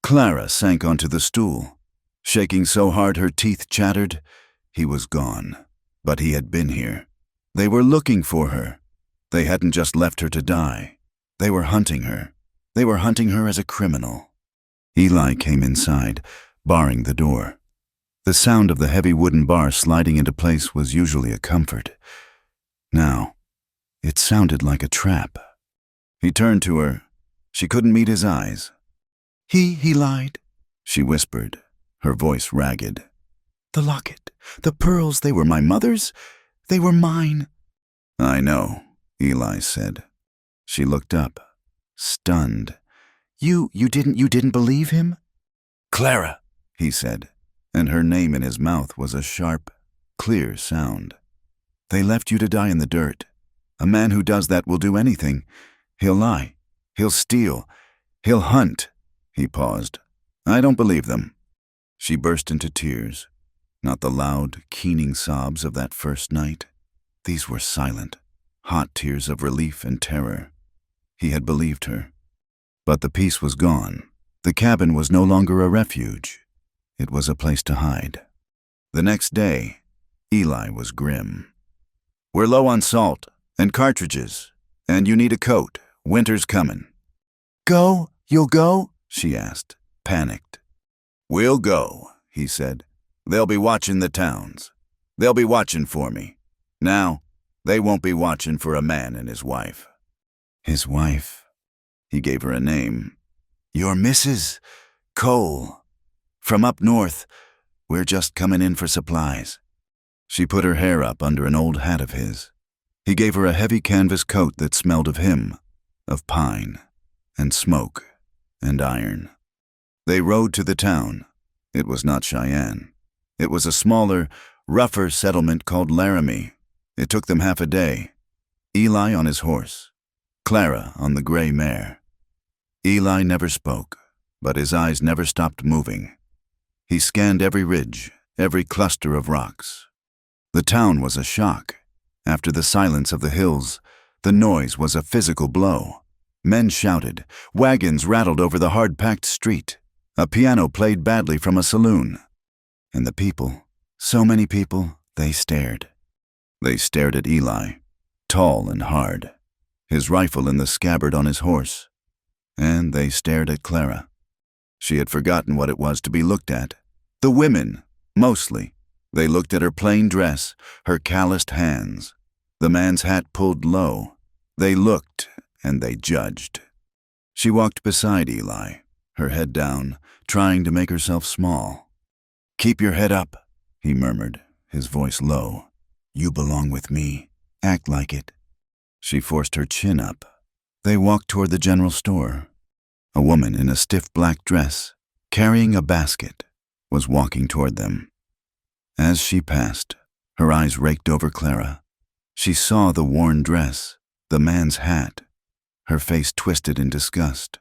Clara sank onto the stool. Shaking so hard her teeth chattered, he was gone. But he had been here. They were looking for her. They hadn't just left her to die. They were hunting her. They were hunting her as a criminal. Eli came inside, barring the door. The sound of the heavy wooden bar sliding into place was usually a comfort. Now, it sounded like a trap. He turned to her. She couldn't meet his eyes. He lied," she whispered, her voice ragged. The locket, the pearls, they were my mother's. They were mine." "I know," Eli said. She looked up, stunned. You didn't believe him?" "Clara," he said, and her name in his mouth was a sharp, clear sound. "They left you to die in the dirt. A man who does that will do anything. He'll lie. He'll steal. He'll hunt." He paused. "I don't believe them." She burst into tears. Not the loud, keening sobs of that first night. These were silent, hot tears of relief and terror. He had believed her. But the peace was gone. The cabin was no longer a refuge. It was a place to hide. The next day, Eli was grim. "We're low on salt and cartridges, and you need a coat. Winter's comin'." "Go? You'll go?" she asked, panicked. "We'll go," he said. "They'll be watching the towns. They'll be watching for me. Now, they won't be watching for a man and his wife." His wife. He gave her a name. "You're Mrs. Cole. From up north. We're just coming in for supplies." She put her hair up under an old hat of his. He gave her a heavy canvas coat that smelled of him, of pine, and smoke, and iron. They rode to the town. It was not Cheyenne. It was a smaller, rougher settlement called Laramie. It took them half a day. Eli on his horse, Clara on the gray mare. Eli never spoke, but his eyes never stopped moving. He scanned every ridge, every cluster of rocks. The town was a shock. After the silence of the hills, the noise was a physical blow. Men shouted, wagons rattled over the hard-packed street, a piano played badly from a saloon. And the people, so many people, they stared. They stared at Eli, tall and hard, his rifle in the scabbard on his horse. And they stared at Clara. She had forgotten what it was to be looked at. The women, mostly. They looked at her plain dress, her calloused hands, the man's hat pulled low. They looked and they judged. She walked beside Eli, her head down, trying to make herself small. "Keep your head up," he murmured, his voice low. "You belong with me. Act like it." She forced her chin up. They walked toward the general store. A woman in a stiff black dress, carrying a basket, was walking toward them. As she passed, her eyes raked over Clara. She saw the worn dress, the man's hat. Her face twisted in disgust.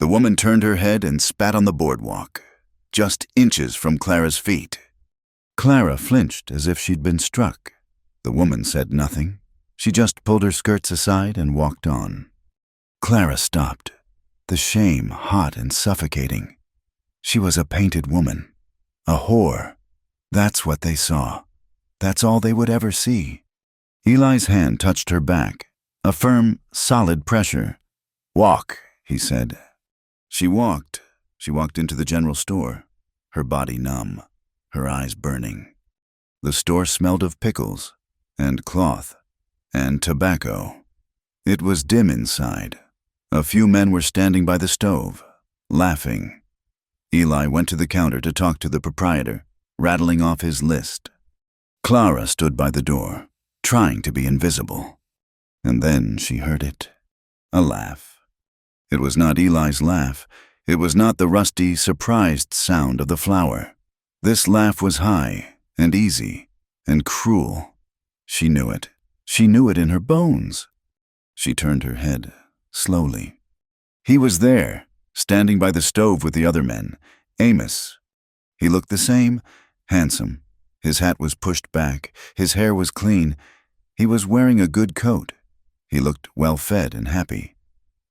The woman turned her head and spat on the boardwalk, just inches from Clara's feet. Clara flinched as if she'd been struck. The woman said nothing. She just pulled her skirts aside and walked on. Clara stopped, the shame hot and suffocating. She was a painted woman, a whore. That's what they saw. That's all they would ever see. Eli's hand touched her back, a firm, solid pressure. "Walk," he said. She walked. She walked into the general store, her body numb, her eyes burning. The store smelled of pickles, and cloth, and tobacco. It was dim inside. A few men were standing by the stove, laughing. Eli went to the counter to talk to the proprietor, rattling off his list. Clara stood by the door, trying to be invisible. And then she heard it. A laugh. It was not Eli's laugh. It was not the rusty, surprised sound of the flour. This laugh was high and easy and cruel. She knew it. She knew it in her bones. She turned her head, slowly. He was there, standing by the stove with the other men, Amos. He looked the same, handsome. His hat was pushed back. His hair was clean. He was wearing a good coat. He looked well-fed and happy,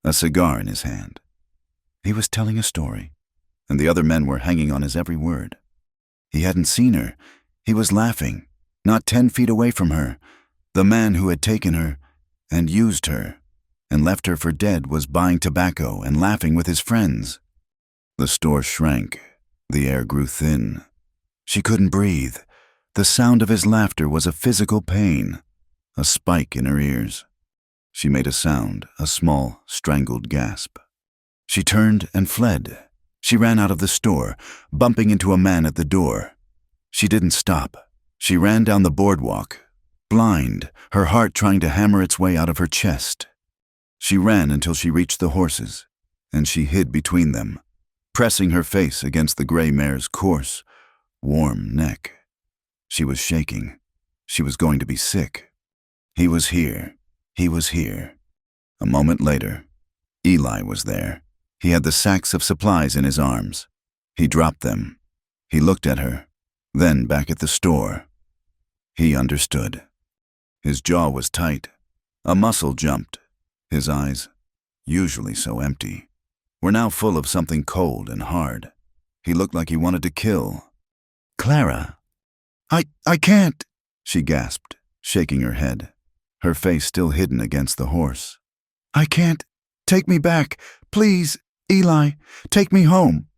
a cigar in his hand. He was telling a story, and the other men were hanging on his every word. He hadn't seen her. He was laughing, not 10 feet away from her. The man who had taken her and used her and left her for dead was buying tobacco and laughing with his friends. The store shrank. The air grew thin. She couldn't breathe. The sound of his laughter was a physical pain, a spike in her ears. She made a sound, a small, strangled gasp. She turned and fled. She ran out of the store, bumping into a man at the door. She didn't stop. She ran down the boardwalk, blind, her heart trying to hammer its way out of her chest. She ran until she reached the horses, and she hid between them, pressing her face against the gray mare's coarse, warm neck. She was shaking. She was going to be sick. He was here. He was here. A moment later, Eli was there. He had the sacks of supplies in his arms. He dropped them. He looked at her, then back at the store. He understood. His jaw was tight. A muscle jumped. His eyes, usually so empty, were now full of something cold and hard. He looked like he wanted to kill. "Clara." I can't," she gasped, shaking her head, her face still hidden against the horse. "I can't. Take me back. Please, Eli, take me home."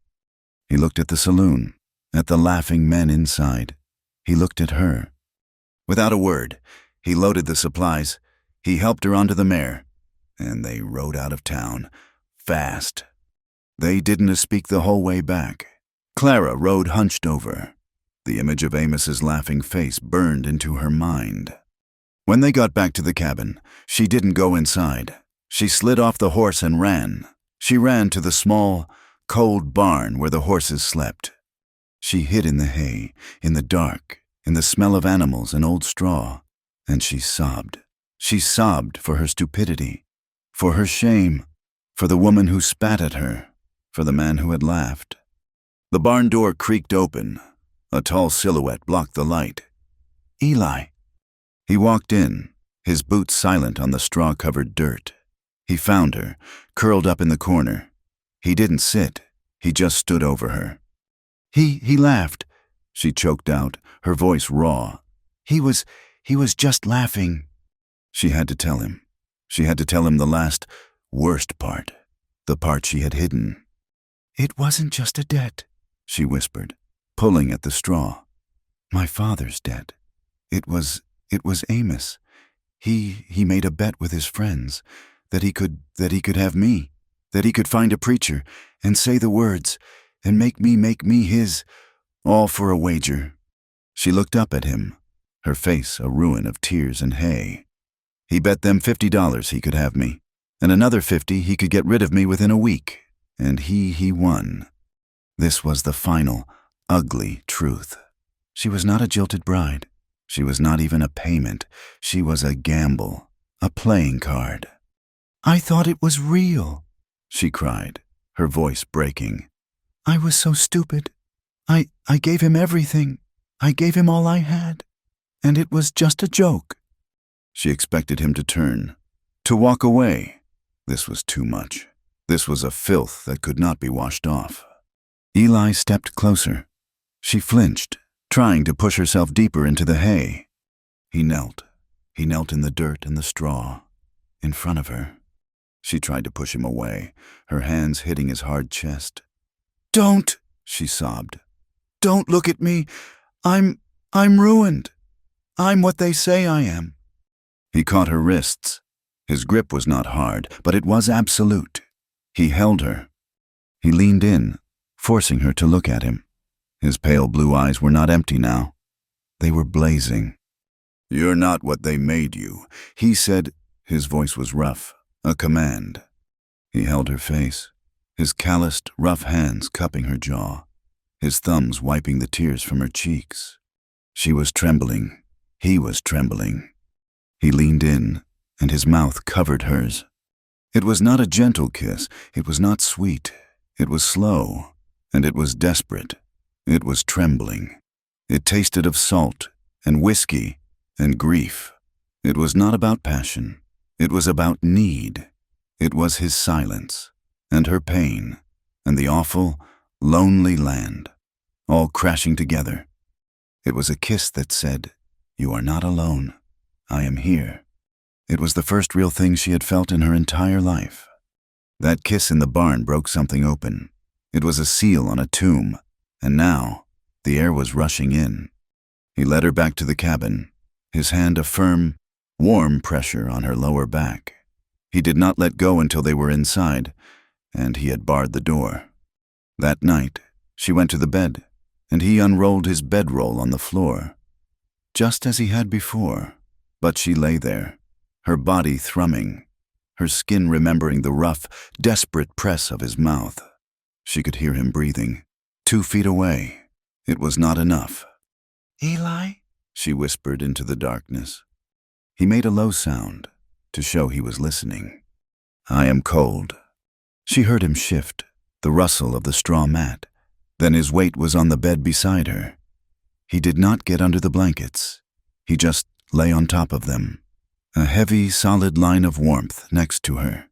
He looked at the saloon, at the laughing men inside. He looked at her. Without a word, he loaded the supplies. He helped her onto the mare, and they rode out of town, fast. They didn't speak the whole way back. Clara rode hunched over. The image of Amos's laughing face burned into her mind. When they got back to the cabin, she didn't go inside. She slid off the horse and ran. She ran to the small, cold barn where the horses slept. She hid in the hay, in the dark, in the smell of animals and old straw, and she sobbed. She sobbed for her stupidity, for her shame, for the woman who spat at her, for the man who had laughed. The barn door creaked open. A tall silhouette blocked the light. "Eli." He walked in, his boots silent on the straw-covered dirt. He found her, curled up in the corner. He didn't sit. He just stood over her. He laughed," she choked out, her voice raw. He was just laughing." She had to tell him. She had to tell him the last, worst part, the part she had hidden. "It wasn't just a debt," she whispered, pulling at the straw. "My father's debt. It was Amos. He made a bet with his friends that he could have me, that he could find a preacher and say the words and make me his, all for a wager." She looked up at him, her face a ruin of tears and hay. "He bet them $50 he could have me, and another $50 he could get rid of me within a week, and he won." This was the final, ugly truth. She was not a jilted bride. She was not even a payment. She was a gamble, a playing card. "I thought it was real," she cried, her voice breaking. "I was so stupid. I gave him everything. I gave him all I had. And it was just a joke." She expected him to turn, to walk away. This was too much. This was a filth that could not be washed off. Eli stepped closer. She flinched, trying to push herself deeper into the hay. He knelt. He knelt in the dirt and the straw, in front of her. She tried to push him away, her hands hitting his hard chest. "Don't," she sobbed. "Don't look at me. I'm ruined. I'm what they say I am." He caught her wrists. His grip was not hard, but it was absolute. He held her. He leaned in, forcing her to look at him. His pale blue eyes were not empty now. They were blazing. "You're not what they made you," he said. His voice was rough, a command. He held her face, his calloused, rough hands cupping her jaw, his thumbs wiping the tears from her cheeks. She was trembling. He was trembling. He leaned in, and his mouth covered hers. It was not a gentle kiss. It was not sweet. It was slow, and it was desperate. It was trembling. It tasted of salt and whiskey and grief. It was not about passion. It was about need. It was his silence and her pain and the awful, lonely land, all crashing together. It was a kiss that said, "You are not alone. I am here." It was the first real thing she had felt in her entire life. That kiss in the barn broke something open. It was a seal on a tomb, and now the air was rushing in. He led her back to the cabin, his hand a firm, warm pressure on her lower back. He did not let go until they were inside, and he had barred the door. That night, she went to the bed, and he unrolled his bedroll on the floor, just as he had before. But she lay there, her body thrumming, her skin remembering the rough, desperate press of his mouth. She could hear him breathing, 2 feet away. It was not enough. "Eli?" she whispered into the darkness. He made a low sound to show he was listening. "I am cold." She heard him shift, the rustle of the straw mat. Then his weight was on the bed beside her. He did not get under the blankets. He just lay on top of them, a heavy, solid line of warmth next to her.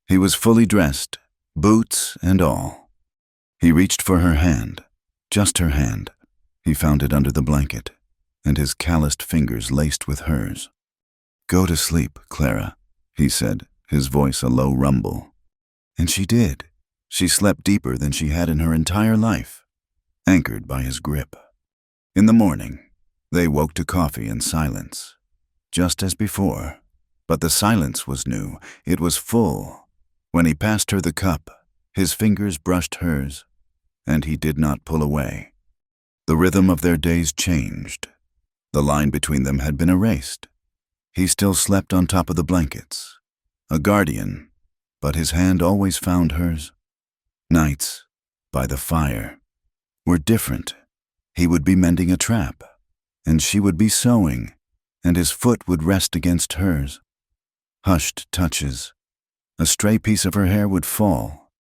He was fully dressed, boots and all. He reached for her hand, just her hand. He found it under the blanket, and his calloused fingers laced with hers. "Go to sleep, Clara," he said, his voice a low rumble. And she did. She slept deeper than she had in her entire life, anchored by his grip. In the morning, they woke to coffee and silence, just as before. But the silence was new. It was full. When he passed her the cup, his fingers brushed hers, and he did not pull away. The rhythm of their days changed. The line between them had been erased. He still slept on top of the blankets, a guardian, but his hand always found hers. Nights, by the fire, were different. He would be mending a trap, and she would be sewing, and his foot would rest against hers. Hushed touches. A stray piece of her hair would fall,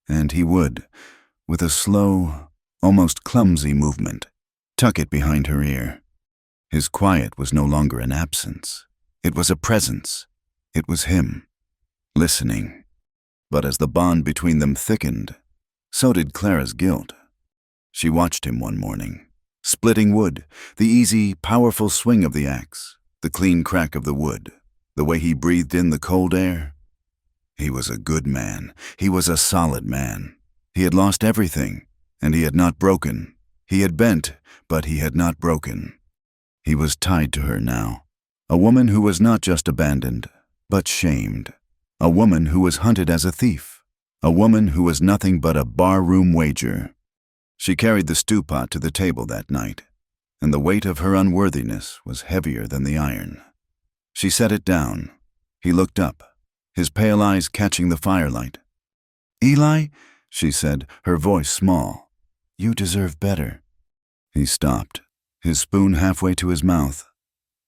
and he would, with a slow, almost clumsy movement, tuck it behind her ear. His quiet was no longer an absence. It was a presence. It was him, listening. But as the bond between them thickened, so did Clara's guilt. She watched him one morning, splitting wood, the easy, powerful swing of the axe, the clean crack of the wood, the way he breathed in the cold air. He was a good man. He was a solid man. He had lost everything, and he had not broken. He had bent, but he had not broken. He was tied to her now, a woman who was not just abandoned, but shamed, a woman who was hunted as a thief, a woman who was nothing but a barroom wager. She carried the stew pot to the table that night, and the weight of her unworthiness was heavier than the iron. She set it down. He looked up, his pale eyes catching the firelight. "Eli," she said, her voice small, "you deserve better." He stopped, his spoon halfway to his mouth.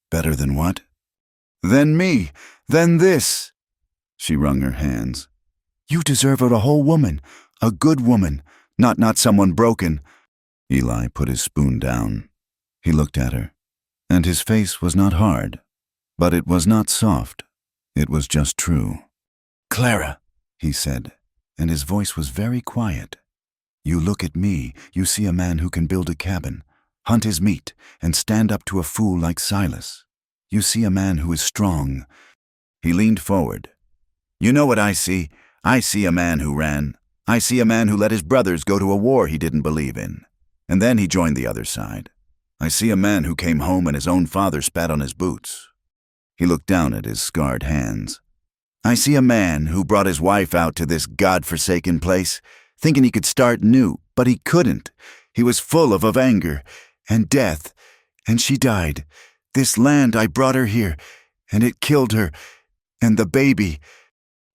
"Better than what?" "Than me, than this." She wrung her hands. "You deserve a whole woman, a good woman, not someone broken." Eli put his spoon down. He looked at her, and his face was not hard, but it was not soft. It was just true. "Clara," he said, and his voice was very quiet. "You look at me, you see a man who can build a cabin, hunt his meat, and stand up to a fool like Silas. You see a man who is strong." He leaned forward. "You know what I see? I see a man who ran. I see a man who let his brothers go to a war he didn't believe in, and then he joined the other side. I see a man who came home and his own father spat on his boots." He looked down at his scarred hands. "I see a man who brought his wife out to this God-forsaken place, thinking he could start new, but he couldn't. He was full of anger and death, and she died. This land, I brought her here, and it killed her, and the baby."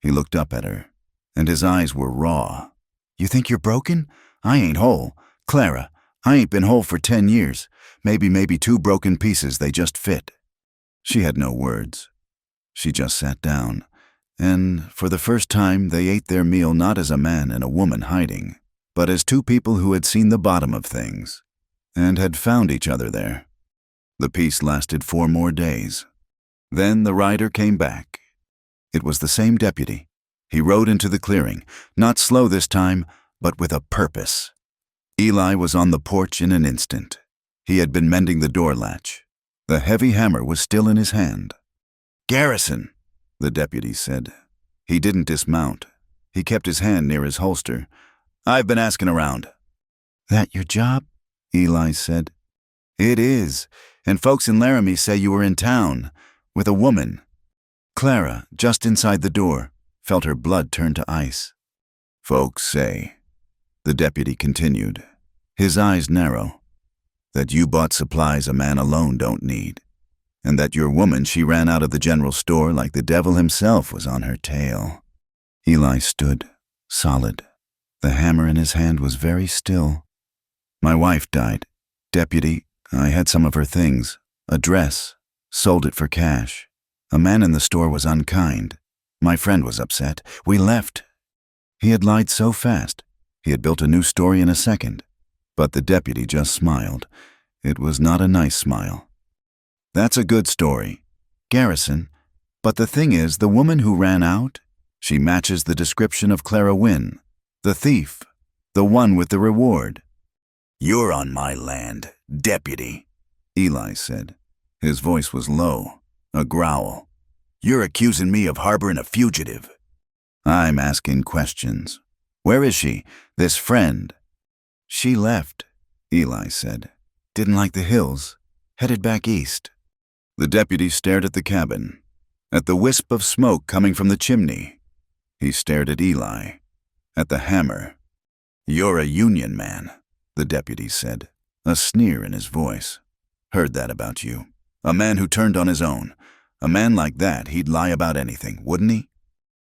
He looked up at her, and his eyes were raw. "You think you're broken? I ain't whole. Clara, I ain't been whole for 10 years. Maybe 2 broken pieces, they just fit." She had no words. She just sat down, and for the first time they ate their meal not as a man and a woman hiding, but as 2 people who had seen the bottom of things, and had found each other there. The peace lasted 4 more days. Then the rider came back. It was the same deputy. He rode into the clearing, not slow this time, but with a purpose. Eli was on the porch in an instant. He had been mending the door latch. The heavy hammer was still in his hand. "Garrison," the deputy said. He didn't dismount. He kept his hand near his holster. "I've been asking around." "That your job?" Eli said. "It is, and folks in Laramie say you were in town, with a woman." Clara, just inside the door, felt her blood turn to ice. "Folks say," the deputy continued, his eyes narrow. that you bought supplies a man alone don't need, and that your woman, she ran out of the general store like the devil himself was on her tail." Eli stood, solid. The hammer in his hand was very still. "My wife died. Deputy, I had some of her things. A dress. Sold it for cash. A man in the store was unkind. My friend was upset. We left." He had lied so fast. He had built a new story in a second. But the deputy just smiled. It was not a nice smile. "That's a good story, Garrison. But the thing is, the woman who ran out, she matches the description of Clara Wynne, the thief, the one with the reward." "You're on my land, deputy," Eli said. His voice was low, a growl. "You're accusing me of harboring a fugitive." "I'm asking questions. Where is she, this friend?" "She left," Eli said. "Didn't like the hills. Headed back east." The deputy stared at the cabin, at the wisp of smoke coming from the chimney. He stared at Eli, at the hammer. "You're a Union man," the deputy said, a sneer in his voice. "Heard that about you. A man who turned on his own. A man like that, he'd lie about anything, wouldn't he?"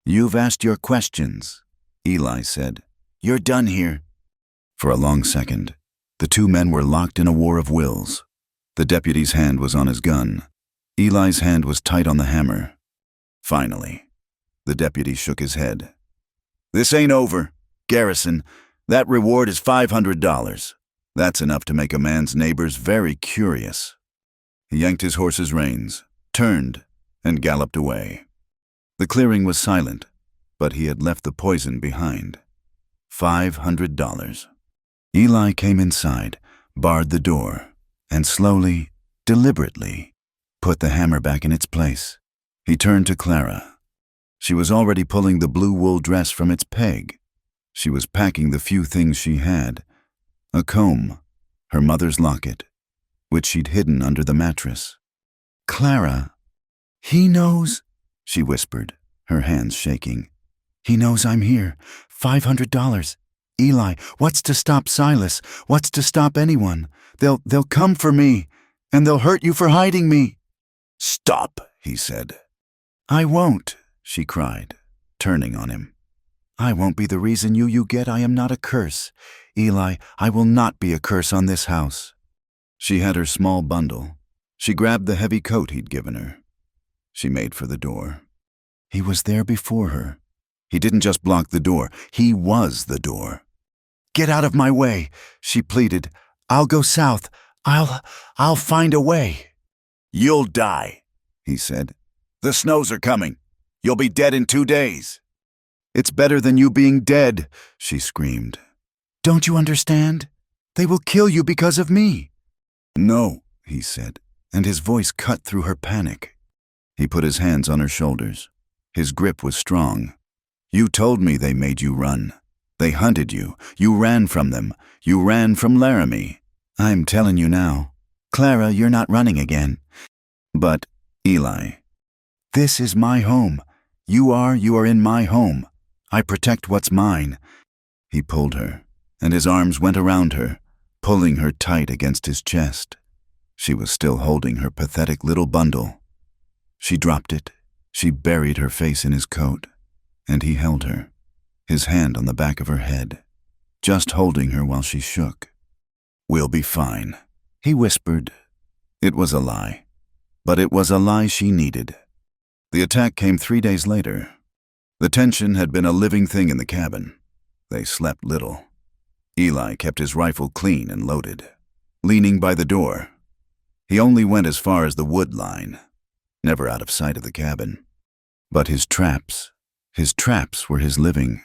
"You've asked your questions," Eli said. "You're done here." For a long second, the two men were locked in a war of wills. The deputy's hand was on his gun. Eli's hand was tight on the hammer. Finally, the deputy shook his head. "This ain't over, Garrison. That reward is $500. That's enough to make a man's neighbors very curious." He yanked his horse's reins, turned, and galloped away. The clearing was silent, but he had left the poison behind. $500. Eli came inside, barred the door, and slowly, deliberately, put the hammer back in its place. He turned to Clara. She was already pulling the blue wool dress from its peg. She was packing the few things she had: a comb, her mother's locket, which she'd hidden under the mattress. "Clara, he knows," she whispered, her hands shaking. "He knows I'm here. $500. Eli, what's to stop Silas? What's to stop anyone? They'll come for me, and they'll hurt you for hiding me." "Stop," he said. "I won't," she cried, turning on him. "I won't be the reason you get. I am not a curse. Eli, I will not be a curse on this house." She had her small bundle. She grabbed the heavy coat he'd given her. She made for the door. He was there before her. He didn't just block the door. He was the door. "Get out of my way," she pleaded. "I'll go south. I'll find a way." "You'll die," he said. "The snows are coming. You'll be dead in 2 days." "It's better than you being dead," she screamed. "Don't you understand? They will kill you because of me." "No," he said, and his voice cut through her panic. He put his hands on her shoulders. His grip was strong. "You told me they made you run. They hunted you. You ran from them. You ran from Laramie. I'm telling you now. Clara, you're not running again." "But, Eli, this is my home. You are in my home. I protect what's mine." He pulled her, and his arms went around her, pulling her tight against his chest. She was still holding her pathetic little bundle. She dropped it. She buried her face in his coat, and he held her, his hand on the back of her head, just holding her while she shook. "We'll be fine," he whispered. It was a lie, but it was a lie she needed. The attack came 3 days later. The tension had been a living thing in the cabin. They slept little. Eli kept his rifle clean and loaded, leaning by the door. He only went as far as the wood line, never out of sight of the cabin. But his traps were his living.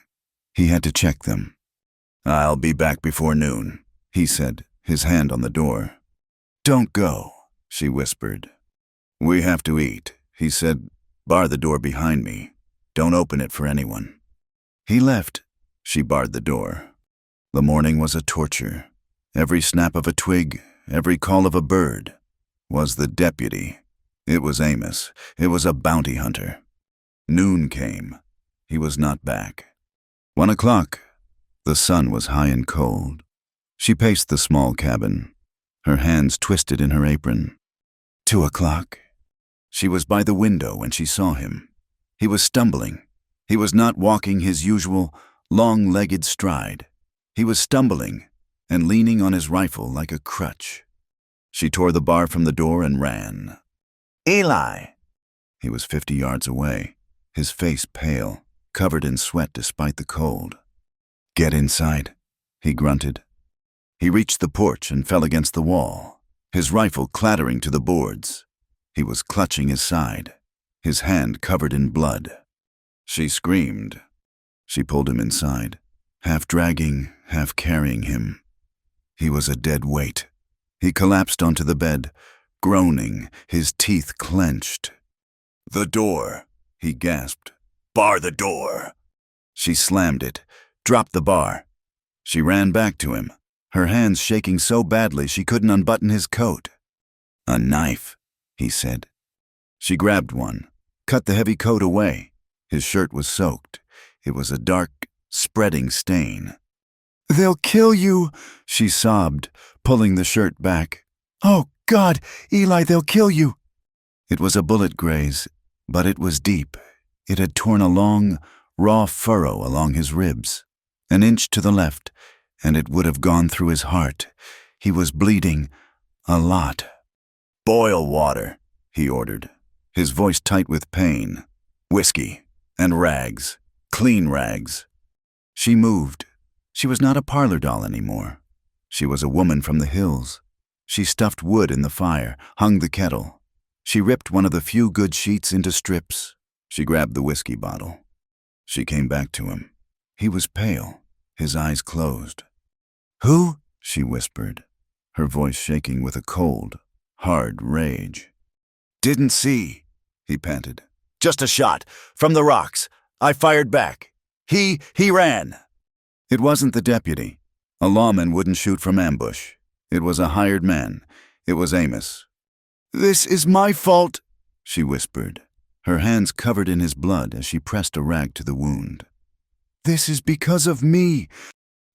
He had to check them. "I'll be back before noon," he said, his hand on the door. "Don't go," she whispered. "We have to eat," he said. "Bar the door behind me. Don't open it for anyone." He left. She barred the door. The morning was a torture. Every snap of a twig, every call of a bird, was the deputy. It was Amos. It was a bounty hunter. Noon came. He was not back. 1 o'clock. The sun was high and cold. She paced the small cabin. her hands twisted in her apron. 2 o'clock. She was by the window when she saw him. He was stumbling. He was not walking his usual long-legged stride. He was stumbling and leaning on his rifle like a crutch. She tore the bar from the door and ran. "Eli!" He was 50 yards away, his face pale, covered in sweat despite the cold. "Get inside," he grunted. He reached the porch and fell against the wall, his rifle clattering to the boards. He was clutching his side, his hand covered in blood. She screamed. She pulled him inside, half dragging, half carrying him. He was a dead weight. He collapsed onto the bed, groaning, his teeth clenched. "The door," he gasped. "Bar the door." She slammed it, dropped the bar. She ran back to him, her hands shaking so badly she couldn't unbutton his coat. "A knife," he said. She grabbed one, cut the heavy coat away. His shirt was soaked. It was a dark, spreading stain. "They'll kill you," she sobbed, pulling the shirt back. "Oh, God, Eli, they'll kill you." It was a bullet graze, but it was deep. It had torn a long, raw furrow along his ribs, an inch to the left, and it would have gone through his heart. He was bleeding a lot. "Boil water," he ordered, his voice tight with pain. "Whiskey and rags, clean rags." She moved. She was not a parlor doll anymore. She was a woman from the hills. She stuffed wood in the fire, hung the kettle. She ripped one of the few good sheets into strips. She grabbed the whiskey bottle. She came back to him. He was pale, his eyes closed. "Who?" she whispered, her voice shaking with a cold, hard rage. "Didn't see," he panted. "Just a shot, from the rocks. I fired back. He ran." It wasn't the deputy. A lawman wouldn't shoot from ambush. It was a hired man. It was Amos. "This is my fault," she whispered, her hands covered in his blood as she pressed a rag to the wound. "This is because of me,"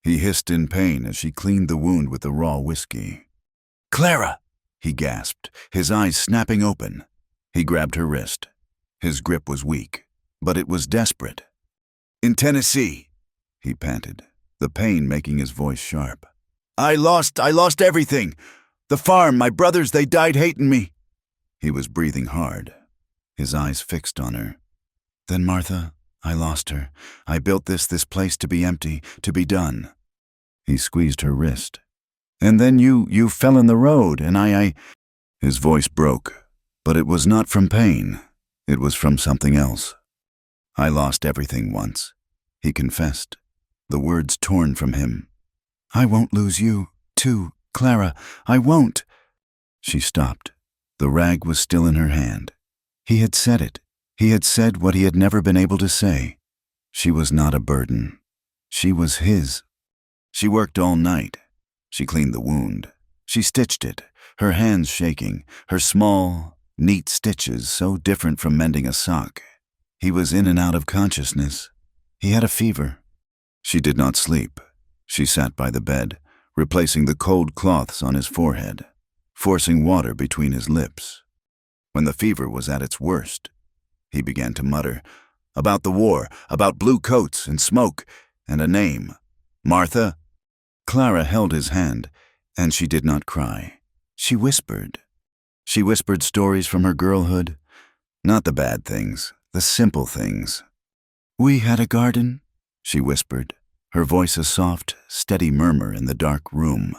he hissed in pain as she cleaned the wound with the raw whiskey. "Clara!" he gasped, his eyes snapping open. He grabbed her wrist. His grip was weak, but it was desperate. "In Tennessee," he panted, the pain making his voice sharp. I lost everything. The farm, my brothers, they died hating me." He was breathing hard, his eyes fixed on her. "Then, Martha, I lost her. I built this place to be empty, to be done." He squeezed her wrist. "And then you fell in the road, and I... His voice broke, but it was not from pain. It was from something else. "I lost everything once," he confessed, the words torn from him. "I won't lose you, too, Clara. I won't." She stopped. The rag was still in her hand. He had said it. He had said what he had never been able to say. She was not a burden. She was his. She worked all night. She cleaned the wound. She stitched it, her hands shaking, her small, neat stitches so different from mending a sock. He was in and out of consciousness. He had a fever. She did not sleep. She sat by the bed, replacing the cold cloths on his forehead, forcing water between his lips. When the fever was at its worst, he began to mutter about the war, about blue coats and smoke and a name. "Martha?" Clara held his hand, and she did not cry. She whispered. She whispered stories from her girlhood, not the bad things, the simple things. "We had a garden," she whispered, her voice a soft, steady murmur in the dark room.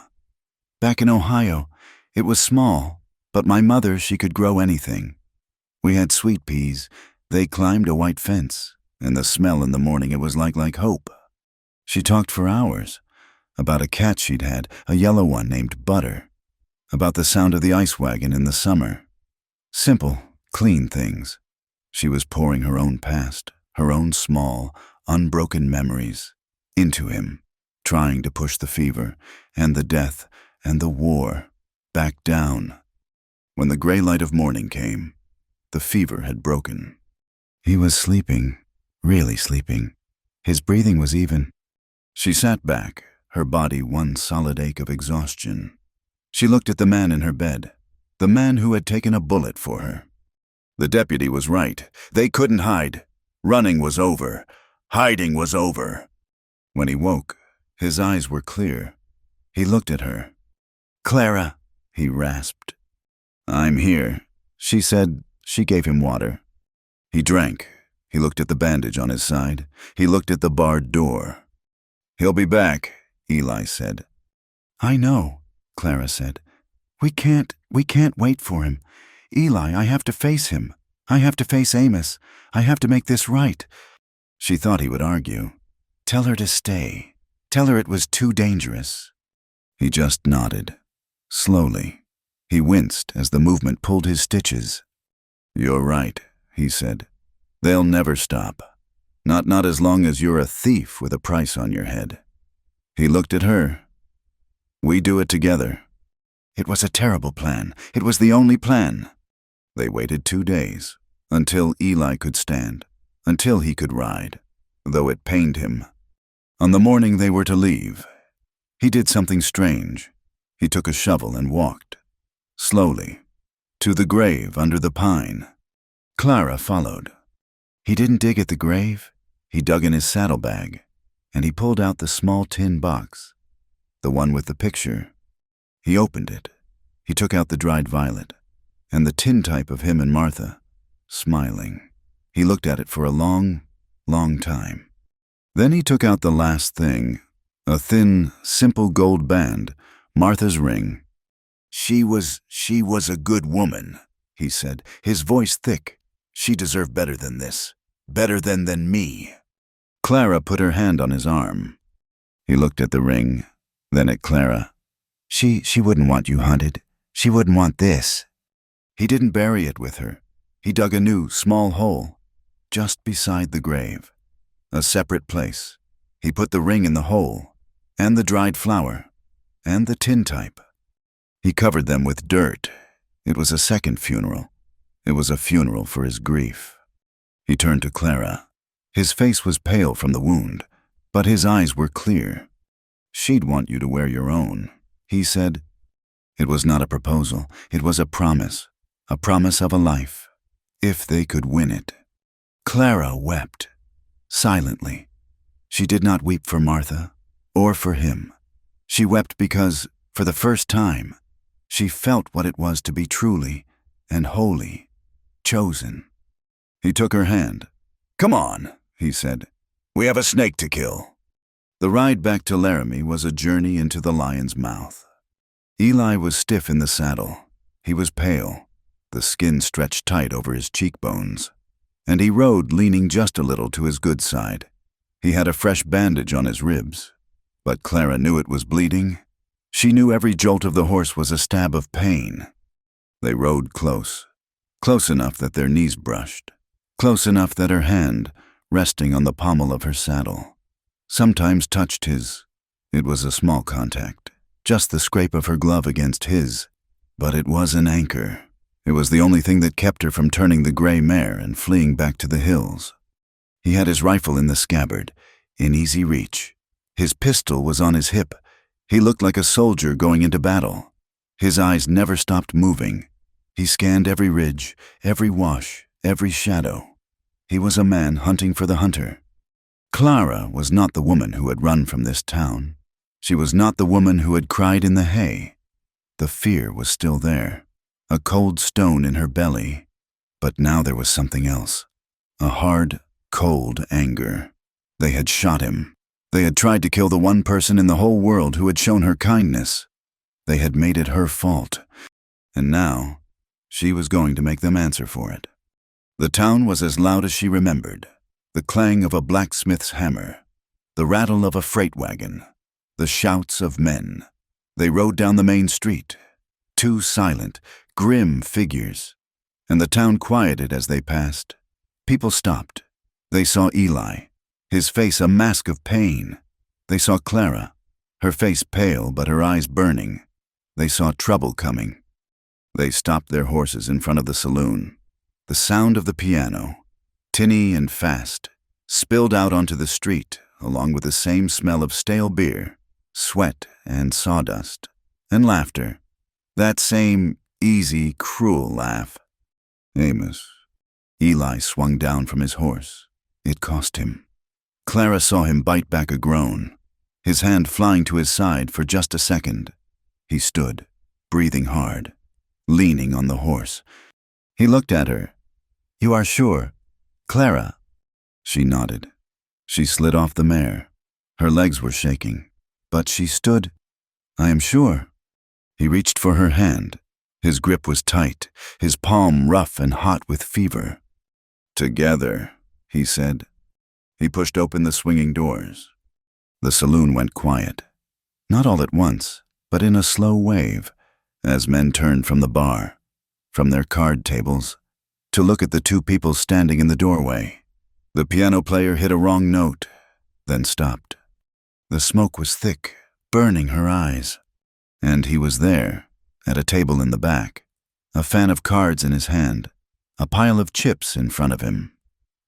"Back in Ohio, it was small, but my mother, she could grow anything. We had sweet peas. They climbed a white fence, and the smell in the morning, it was like hope." She talked for hours, about a cat she'd had, a yellow one named Butter, about the sound of the ice wagon in the summer. Simple, clean things. She was pouring her own past, her own small, unbroken memories, into him, trying to push the fever, and the death, and the war, back down. When the gray light of morning came, the fever had broken. He was sleeping, really sleeping. His breathing was even. She sat back, her body one solid ache of exhaustion. She looked at the man in her bed, the man who had taken a bullet for her. The deputy was right. They couldn't hide. Running was over. Hiding was over. When he woke, his eyes were clear. He looked at her. "Clara," he rasped. "I'm here," she said. She gave him water. He drank. He looked at the bandage on his side. He looked at the barred door. "He'll be back," Eli said. "I know," Clara said. We can't wait for him. Eli, I have to face him. I have to face Amos. I have to make this right." She thought he would argue. Tell her to stay. Tell her it was too dangerous. He just nodded. Slowly. He winced as the movement pulled his stitches. "You're right," he said. "They'll never stop. Not as long as you're a thief with a price on your head." He looked at her. "We do it together." It was a terrible plan. It was the only plan. They waited 2 days, until Eli could stand, until he could ride, though it pained him. On the morning they were to leave, he did something strange. He took a shovel and walked, slowly, to the grave under the pine. Clara followed. He didn't dig at the grave. He dug in his saddlebag, and he pulled out the small tin box, the one with the picture. He opened it. He took out the dried violet, and the tintype of him and Martha, smiling. He looked at it for a long, long time. Then he took out the last thing, a thin, simple gold band, Martha's ring. She was a good woman," he said, his voice thick. "She deserved better than this. Better than me." Clara put her hand on his arm. He looked at the ring, then at Clara. She wouldn't want you hunted. She wouldn't want this." He didn't bury it with her. He dug a new, small hole, just beside the grave. A separate place. He put the ring in the hole, and the dried flower, and the tintype. He covered them with dirt. It was a second funeral. It was a funeral for his grief. He turned to Clara. His face was pale from the wound, but his eyes were clear. "She'd want you to wear your own," he said. It was not a proposal. It was a promise of a life, if they could win it. Clara wept, silently. She did not weep for Martha, or for him. She wept because, for the first time, she felt what it was to be truly and wholly chosen. He took her hand. "Come on," he said. "We have a snake to kill." The ride back to Laramie was a journey into the lion's mouth. Eli was stiff in the saddle. He was pale, the skin stretched tight over his cheekbones, and he rode leaning just a little to his good side. He had a fresh bandage on his ribs, but Clara knew it was bleeding. She knew every jolt of the horse was a stab of pain. They rode close, close enough that their knees brushed, close enough that her hand, resting on the pommel of her saddle, sometimes touched his. It was a small contact, just the scrape of her glove against his, but it was an anchor. It was the only thing that kept her from turning the gray mare and fleeing back to the hills. He had his rifle in the scabbard, in easy reach. His pistol was on his hip. He looked like a soldier going into battle. His eyes never stopped moving. He scanned every ridge, every wash, every shadow. He was a man hunting for the hunter. Clara was not the woman who had run from this town. She was not the woman who had cried in the hay. The fear was still there, a cold stone in her belly. But now there was something else, a hard, cold anger. They had shot him. They had tried to kill the one person in the whole world who had shown her kindness. They had made it her fault, and now she was going to make them answer for it. The town was as loud as she remembered, the clang of a blacksmith's hammer, the rattle of a freight wagon, the shouts of men. They rode down the main street, two silent, grim figures, and the town quieted as they passed. People stopped. They saw Eli, his face a mask of pain. They saw Clara, her face pale but her eyes burning. They saw trouble coming. They stopped their horses in front of the saloon. The sound of the piano, tinny and fast, spilled out onto the street, along with the same smell of stale beer, sweat and sawdust, and laughter. That same easy, cruel laugh. Amos. Eli swung down from his horse. It cost him. Clara saw him bite back a groan, his hand flying to his side for just a second. He stood, breathing hard, leaning on the horse. He looked at her. "You are sure, Clara?" She nodded. She slid off the mare. Her legs were shaking, but she stood. "I am sure." He reached for her hand. His grip was tight, his palm rough and hot with fever. "Together," he said. He pushed open the swinging doors. The saloon went quiet. Not all at once, but in a slow wave, as men turned from the bar, from their card tables, to look at the two people standing in the doorway. The piano player hit a wrong note, then stopped. The smoke was thick, burning her eyes. And he was there, at a table in the back, a fan of cards in his hand, a pile of chips in front of him.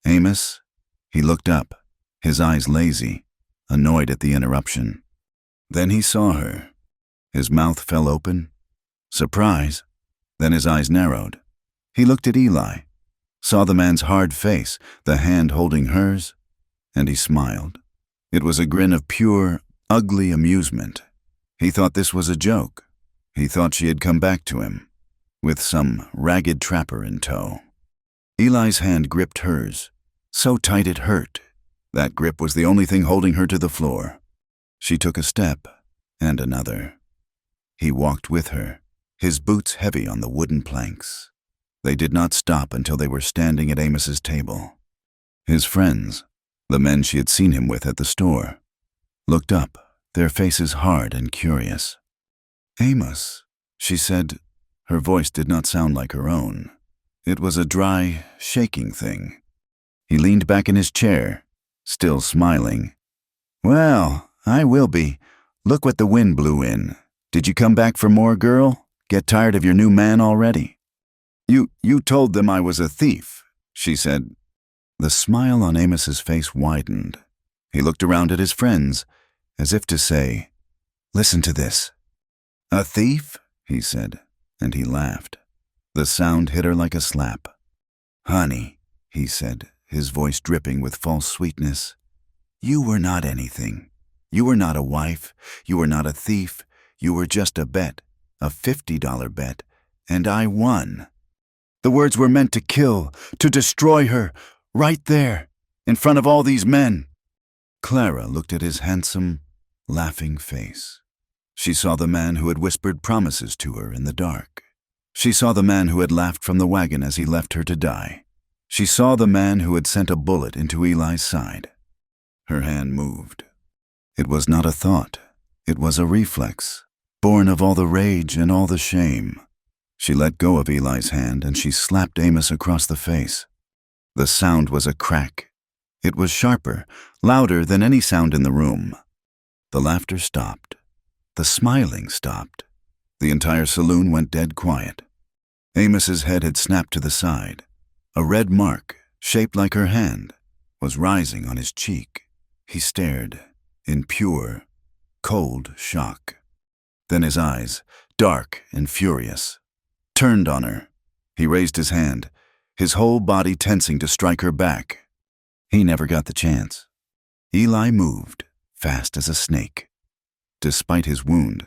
"Amos?" He looked up, his eyes lazy, annoyed at the interruption. Then he saw her. His mouth fell open. Surprise. Then his eyes narrowed. He looked at Eli, saw the man's hard face, the hand holding hers, and he smiled. It was a grin of pure, ugly amusement. He thought this was a joke. He thought she had come back to him, with some ragged trapper in tow. Eli's hand gripped hers, so tight it hurt. That grip was the only thing holding her to the floor. She took a step, and another. He walked with her, his boots heavy on the wooden planks. They did not stop until they were standing at Amos's table. His friends, the men she had seen him with at the store, looked up, their faces hard and curious. "Amos," she said. Her voice did not sound like her own. It was a dry, shaking thing. He leaned back in his chair, still smiling. "Well, I will be. Look what the wind blew in. Did you come back for more, girl? Get tired of your new man already?" You told them I was a thief," she said. The smile on Amos's face widened. He looked around at his friends, as if to say, "Listen to this." "A thief?" he said, and he laughed. The sound hit her like a slap. "Honey," he said, his voice dripping with false sweetness, "you were not anything. You were not a wife. You were not a thief. You were just a bet, a $50 bet, and I won. The words were meant to kill, to destroy her, right there, in front of all these men." Clara looked at his handsome, laughing face. She saw the man who had whispered promises to her in the dark. She saw the man who had laughed from the wagon as he left her to die. She saw the man who had sent a bullet into Eli's side. Her hand moved. It was not a thought. It was a reflex, born of all the rage and all the shame. She let go of Eli's hand and she slapped Amos across the face. The sound was a crack. It was sharper, louder than any sound in the room. The laughter stopped. The smiling stopped. The entire saloon went dead quiet. Amos's head had snapped to the side. A red mark, shaped like her hand, was rising on his cheek. He stared, in pure, cold shock. Then his eyes, dark and furious, turned on her. He raised his hand, his whole body tensing to strike her back. He never got the chance. Eli moved, fast as a snake. Despite his wound,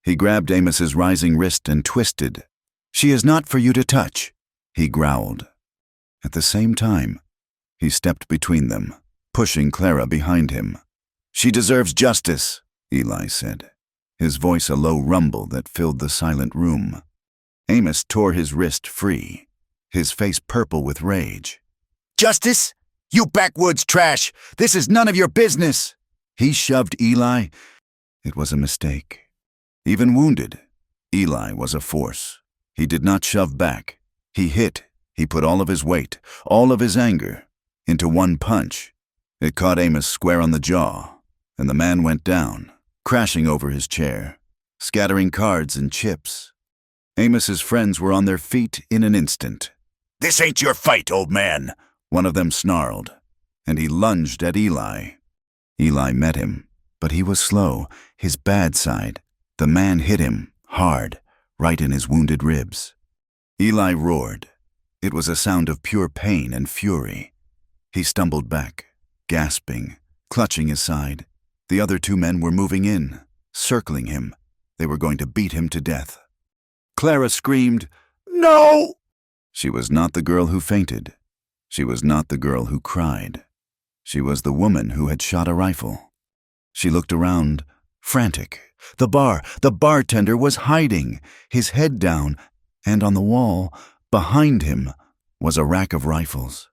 he grabbed Amos's rising wrist and twisted. "She is not for you to touch," he growled. At the same time, he stepped between them, pushing Clara behind him. "She deserves justice," Eli said, his voice a low rumble that filled the silent room. Amos tore his wrist free, his face purple with rage. "Justice? You backwoods trash! This is none of your business!" He shoved Eli. It was a mistake. Even wounded, Eli was a force. He did not shove back. He hit. He put all of his weight, all of his anger, into one punch. It caught Amos square on the jaw, and the man went down, crashing over his chair, scattering cards and chips. Amos's friends were on their feet in an instant. "This ain't your fight, old man," one of them snarled, and he lunged at Eli. Eli met him, but he was slow, his bad side. The man hit him, hard, right in his wounded ribs. Eli roared. It was a sound of pure pain and fury. He stumbled back, gasping, clutching his side. The other 2 men were moving in, circling him. They were going to beat him to death. Clara screamed, "No!" She was not the girl who fainted. She was not the girl who cried. She was the woman who had shot a rifle. She looked around, frantic. The bartender was hiding, his head down, and on the wall, behind him, was a rack of rifles.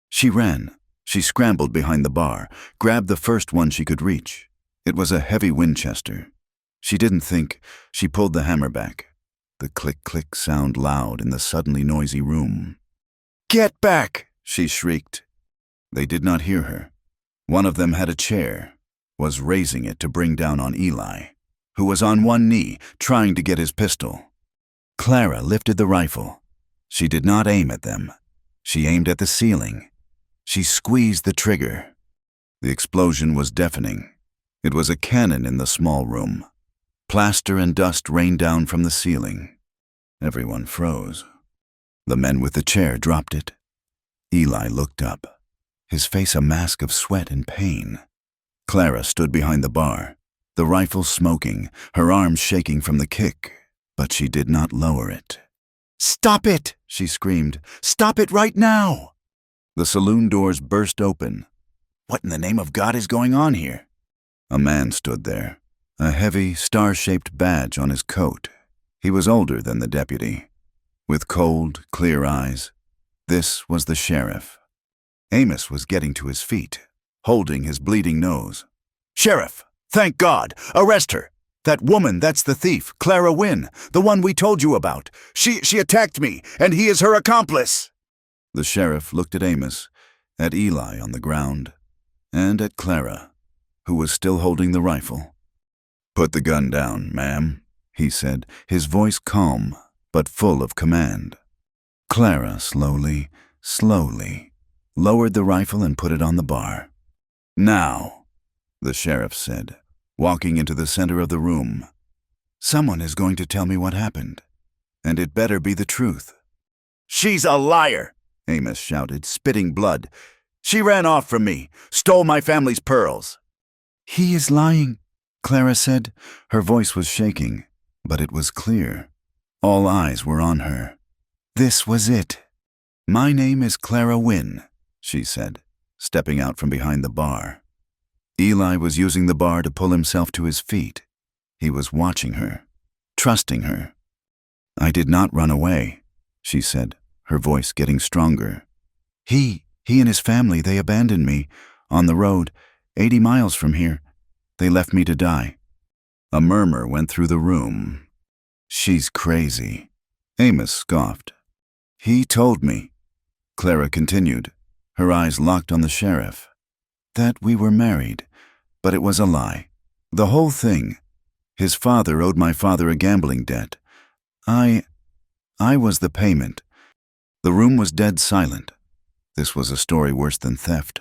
She ran. She scrambled behind the bar, grabbed the first one she could reach. It was a heavy Winchester. She didn't think. She pulled the hammer back. The click-click sound loud in the suddenly noisy room. "Get back!" she shrieked. They did not hear her. One of them had a chair, was raising it to bring down on Eli, who was on one knee, trying to get his pistol. Clara lifted the rifle. She did not aim at them. She aimed at the ceiling. She squeezed the trigger. The explosion was deafening. It was a cannon in the small room. Plaster and dust rained down from the ceiling. Everyone froze. The men with the chair dropped it. Eli looked up, his face a mask of sweat and pain. Clara stood behind the bar, the rifle smoking, her arms shaking from the kick, but she did not lower it. "Stop it!" she screamed. "Stop it right now!" The saloon doors burst open. What in the name of God is going on here? A man stood there, a heavy, star-shaped badge on his coat. He was older than the deputy, with cold, clear eyes. This was the sheriff. Amos was getting to his feet, holding his bleeding nose. "Sheriff, thank God! Arrest her! That woman, that's the thief, Clara Wynn, the one we told you about. She attacked me, and he is her accomplice!" The sheriff looked at Amos, at Eli on the ground, and at Clara, who was still holding the rifle. "Put the gun down, ma'am," he said, his voice calm, but full of command. Clara slowly lowered the rifle and put it on the bar. "Now," the sheriff said, walking into the center of the room. "Someone is going to tell me what happened, and it better be the truth." "She's a liar!" Amos shouted, spitting blood. "She ran off from me, stole my family's pearls." "He is lying," Clara said. Her voice was shaking, but it was clear. All eyes were on her. This was it. "My name is Clara Wynn," she said, stepping out from behind the bar. Eli was using the bar to pull himself to his feet. He was watching her, trusting her. "I did not run away," she said, her voice getting stronger. He and his family, they abandoned me on the road, 80 miles from here. They left me to die." A murmur went through the room. "She's crazy," Amos scoffed. "He told me," Clara continued, her eyes locked on the sheriff, "that we were married, but it was a lie. The whole thing. His father owed my father a gambling debt. I was the payment." The room was dead silent. This was a story worse than theft.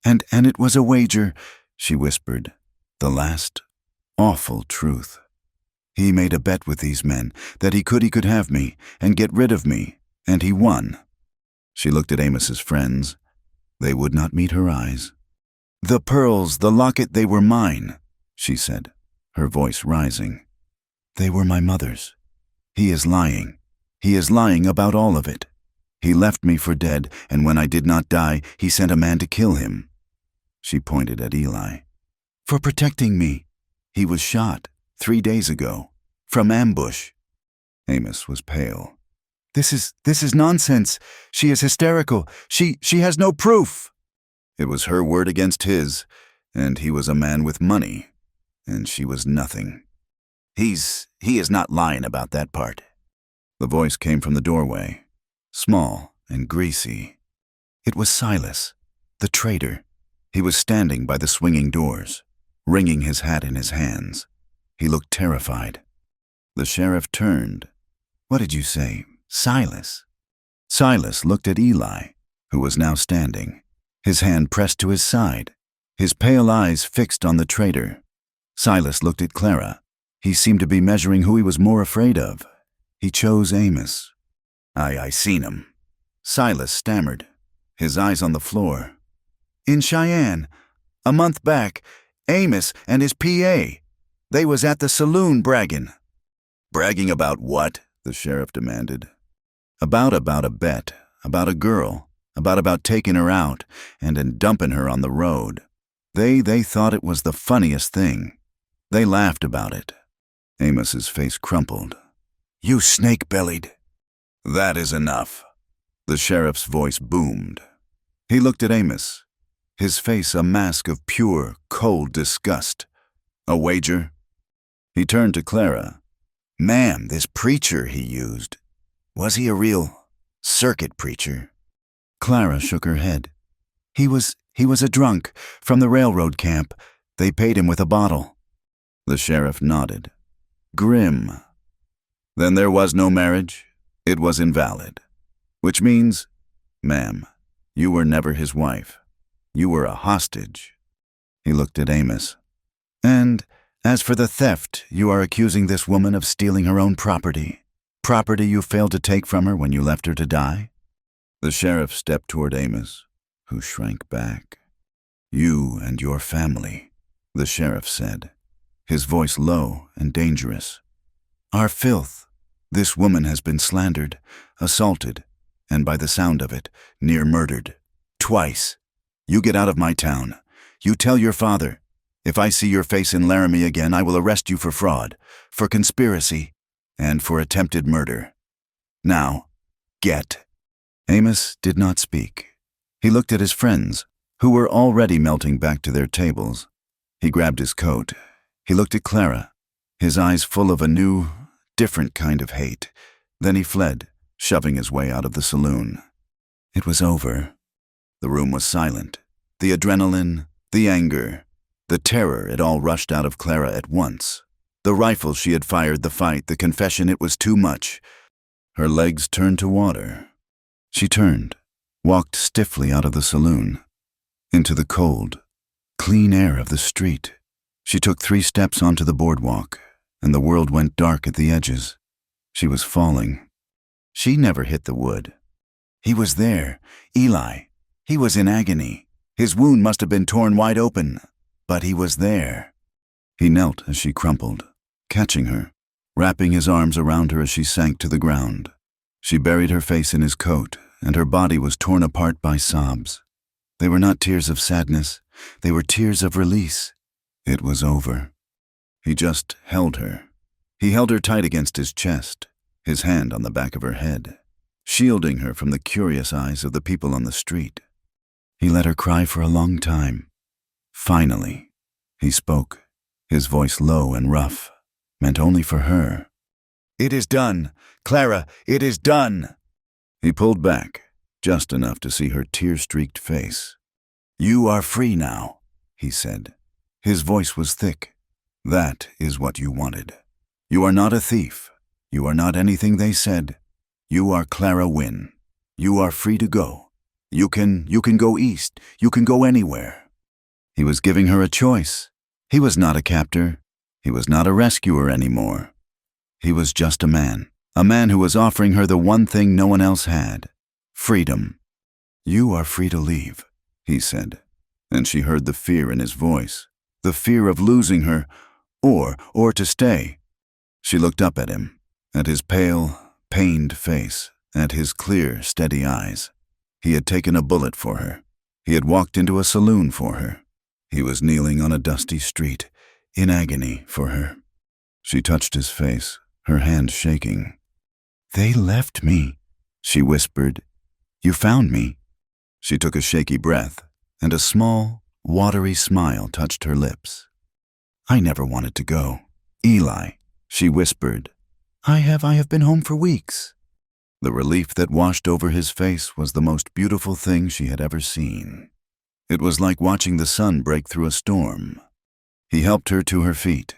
And it was a wager," she whispered, the last, awful truth. "He made a bet with these men that he could have me and get rid of me, and he won." She looked at Amos's friends. They would not meet her eyes. "The pearls, the locket, they were mine," she said, her voice rising. "They were my mother's. He is lying. He is lying about all of it. He left me for dead, and when I did not die, he sent a man to kill him." She pointed at Eli. "For protecting me. He was shot 3 days ago, from ambush." Amos was pale. This is nonsense. She is hysterical. She has no proof." It was her word against his, and he was a man with money, and she was nothing. He is not lying about that part." The voice came from the doorway, small and greasy. It was Silas, the traitor. He was standing by the swinging doors, wringing his hat in his hands. He looked terrified. The sheriff turned. "What did you say, Silas?" Silas looked at Eli, who was now standing, his hand pressed to his side, his pale eyes fixed on the traitor. Silas looked at Clara. He seemed to be measuring who he was more afraid of. He chose Amos. I seen him. Silas stammered, his eyes on the floor. In Cheyenne, a month back, Amos and his PA. They was at the saloon bragging. Bragging about what? The sheriff demanded. About a bet, about a girl, about taking her out and then dumping her on the road. They thought it was the funniest thing. They laughed about it. Amos's face crumpled. You snake-bellied. That is enough. The sheriff's voice boomed. He looked at Amos, his face a mask of pure, cold disgust. A wager? He turned to Clara. Ma'am, this preacher he used. Was he a real circuit preacher? Clara shook her head. He was a drunk from the railroad camp. They paid him with a bottle. The sheriff nodded. Grim. Then there was no marriage. It was invalid. Which means, ma'am, you were never his wife. You were a hostage. He looked at Amos. And as for the theft, you are accusing this woman of stealing her own property. Property you failed to take from her when you left her to die? The sheriff stepped toward Amos, who shrank back. You and your family, the sheriff said, his voice low and dangerous, are filth. This woman has been slandered, assaulted, and by the sound of it, near murdered. Twice. You get out of my town. You tell your father. If I see your face in Laramie again, I will arrest you for fraud, for conspiracy, and for attempted murder. Now, get. Amos did not speak. He looked at his friends, who were already melting back to their tables. He grabbed his coat. He looked at Clara, his eyes full of a new, different kind of hate. Then he fled, shoving his way out of the saloon. It was over. The room was silent. The adrenaline, the anger, the terror, it all rushed out of Clara at once. The rifle she had fired, the fight, the confession, it was too much. Her legs turned to water. She turned, walked stiffly out of the saloon, into the cold, clean air of the street. She took 3 steps onto the boardwalk, and the world went dark at the edges. She was falling. She never hit the wood. He was there, Eli. He was in agony. His wound must have been torn wide open, but he was there. He knelt as she crumpled, catching her, wrapping his arms around her as she sank to the ground. She buried her face in his coat, and her body was torn apart by sobs. They were not tears of sadness. They were tears of release. It was over. He just held her. He held her tight against his chest, his hand on the back of her head, shielding her from the curious eyes of the people on the street. He let her cry for a long time. Finally, he spoke, his voice low and rough, meant only for her. It is done. Clara, it is done. He pulled back, just enough to see her tear-streaked face. You are free now, he said. His voice was thick. That is what you wanted. You are not a thief. You are not anything they said. You are Clara Wynne. You are free to go. You can go east. You can go anywhere. He was giving her a choice. He was not a captor. He was not a rescuer anymore. He was just a man who was offering her the one thing no one else had, freedom. You are free to leave, he said, and she heard the fear in his voice, the fear of losing her, or to stay. She looked up at him, at his pale, pained face, at his clear, steady eyes. He had taken a bullet for her. He had walked into a saloon for her. He was kneeling on a dusty street, in agony for her. She touched his face, her hand shaking. They left me, she whispered. You found me. She took a shaky breath, and a small, watery smile touched her lips. I never wanted to go. Eli, she whispered. I have been home for weeks. The relief that washed over his face was the most beautiful thing she had ever seen. It was like watching the sun break through a storm. He helped her to her feet.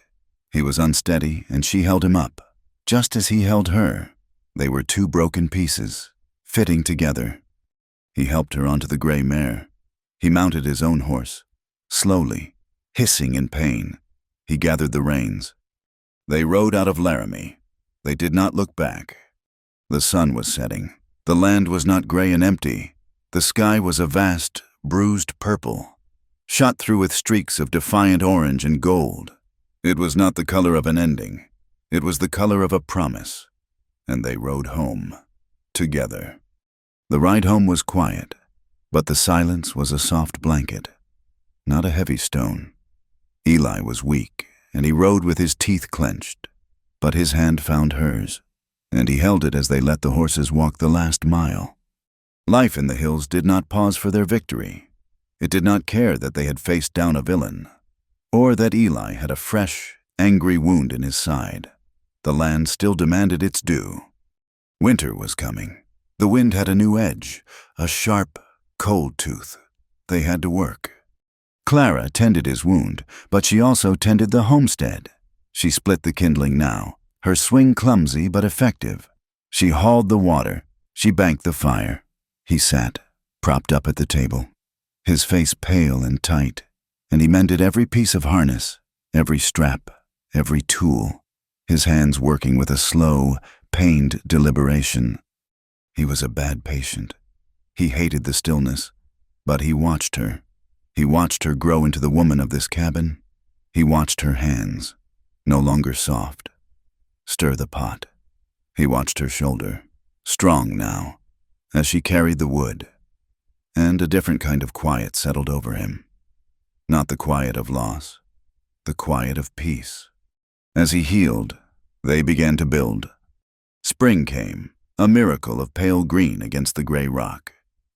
He was unsteady, and she held him up, just as he held her. They were 2 broken pieces, fitting together. He helped her onto the gray mare. He mounted his own horse. Slowly, hissing in pain, he gathered the reins. They rode out of Laramie. They did not look back. The sun was setting. The land was not gray and empty. The sky was a vast, bruised purple, shot through with streaks of defiant orange and gold. It was not the color of an ending. It was the color of a promise. And they rode home, together. The ride home was quiet, but the silence was a soft blanket, not a heavy stone. Eli was weak, and he rode with his teeth clenched, but his hand found hers, and he held it as they let the horses walk the last mile. Life in the hills did not pause for their victory. It did not care that they had faced down a villain, or that Eli had a fresh, angry wound in his side. The land still demanded its due. Winter was coming. The wind had a new edge, a sharp, cold tooth. They had to work. Clara tended his wound, but she also tended the homestead. She split the kindling now, her swing clumsy but effective. She hauled the water. She banked the fire. He sat, propped up at the table, his face pale and tight, and he mended every piece of harness, every strap, every tool, his hands working with a slow, pained deliberation. He was a bad patient. He hated the stillness, but he watched her. He watched her grow into the woman of this cabin. He watched her hands, no longer soft, stir the pot. He watched her shoulder, strong now, as she carried the wood, and a different kind of quiet settled over him. Not the quiet of loss, the quiet of peace. As he healed, they began to build. Spring came, a miracle of pale green against the gray rock.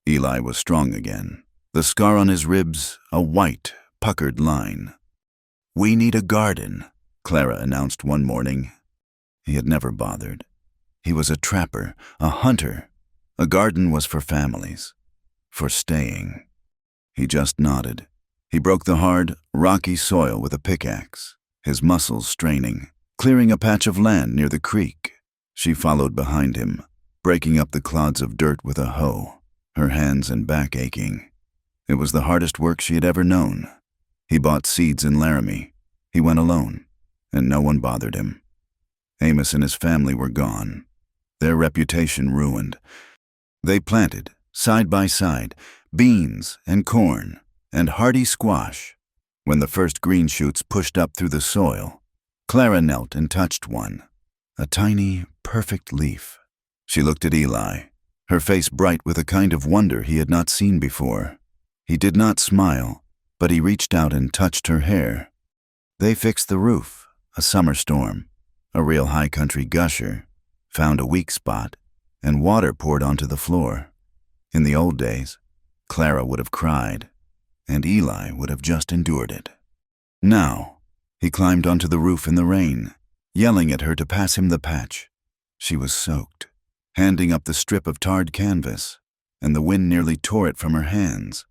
Eli was strong again, the scar on his ribs a white, puckered line. "We need a garden," Clara announced one morning. He had never bothered. He was a trapper, a hunter. A garden was for families, for staying. He just nodded. He broke the hard, rocky soil with a pickaxe, his muscles straining, clearing a patch of land near the creek. She followed behind him, breaking up the clods of dirt with a hoe, her hands and back aching. It was the hardest work she had ever known. He bought seeds in Laramie. He went alone, and no one bothered him. Amos and his family were gone, their reputation ruined. They planted, side by side, beans and corn and hardy squash. When the first green shoots pushed up through the soil, Clara knelt and touched one, a tiny, perfect leaf. She looked at Eli, her face bright with a kind of wonder he had not seen before. He did not smile, but he reached out and touched her hair. They fixed the roof, a summer storm, a real high-country gusher, found a weak spot, and water poured onto the floor. In the old days, Clara would have cried, and Eli would have just endured it. Now, he climbed onto the roof in the rain, yelling at her to pass him the patch. She was soaked, handing up the strip of tarred canvas, and the wind nearly tore it from her hands.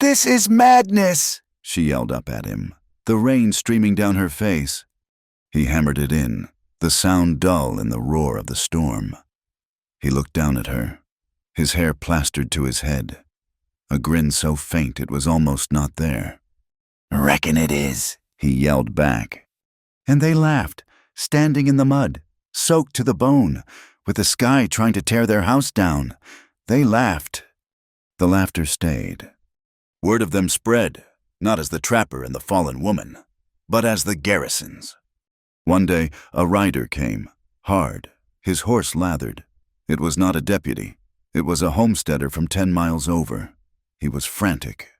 "This is madness!" she yelled up at him, the rain streaming down her face. He hammered it in, the sound dull in the roar of the storm. He looked down at her, his hair plastered to his head, a grin so faint it was almost not there. "Reckon it is," he yelled back. And they laughed, standing in the mud, soaked to the bone, with the sky trying to tear their house down. They laughed. The laughter stayed. Word of them spread, not as the trapper and the fallen woman, but as the Garrisons. One day, a rider came, hard, his horse lathered. It was not a deputy. It was a homesteader from 10 miles over. He was frantic.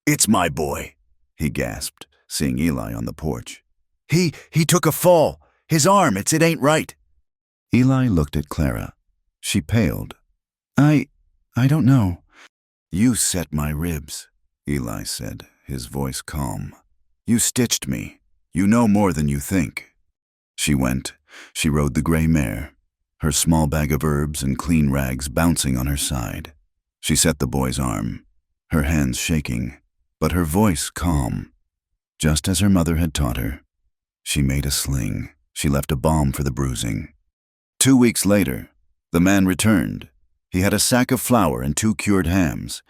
"It's my boy," he gasped, seeing Eli on the porch. He took a fall. His arm, it ain't right." Eli looked at Clara. She paled. I don't know." "You set my ribs," Eli said, his voice calm. "You stitched me. You know more than you think." She went. She rode the gray mare, her small bag of herbs and clean rags bouncing on her side. She set the boy's arm, her hands shaking, but her voice calm, just as her mother had taught her. She made a sling. She left a balm for the bruising. 2 weeks later, the man returned. He had a sack of flour and 2 cured hams.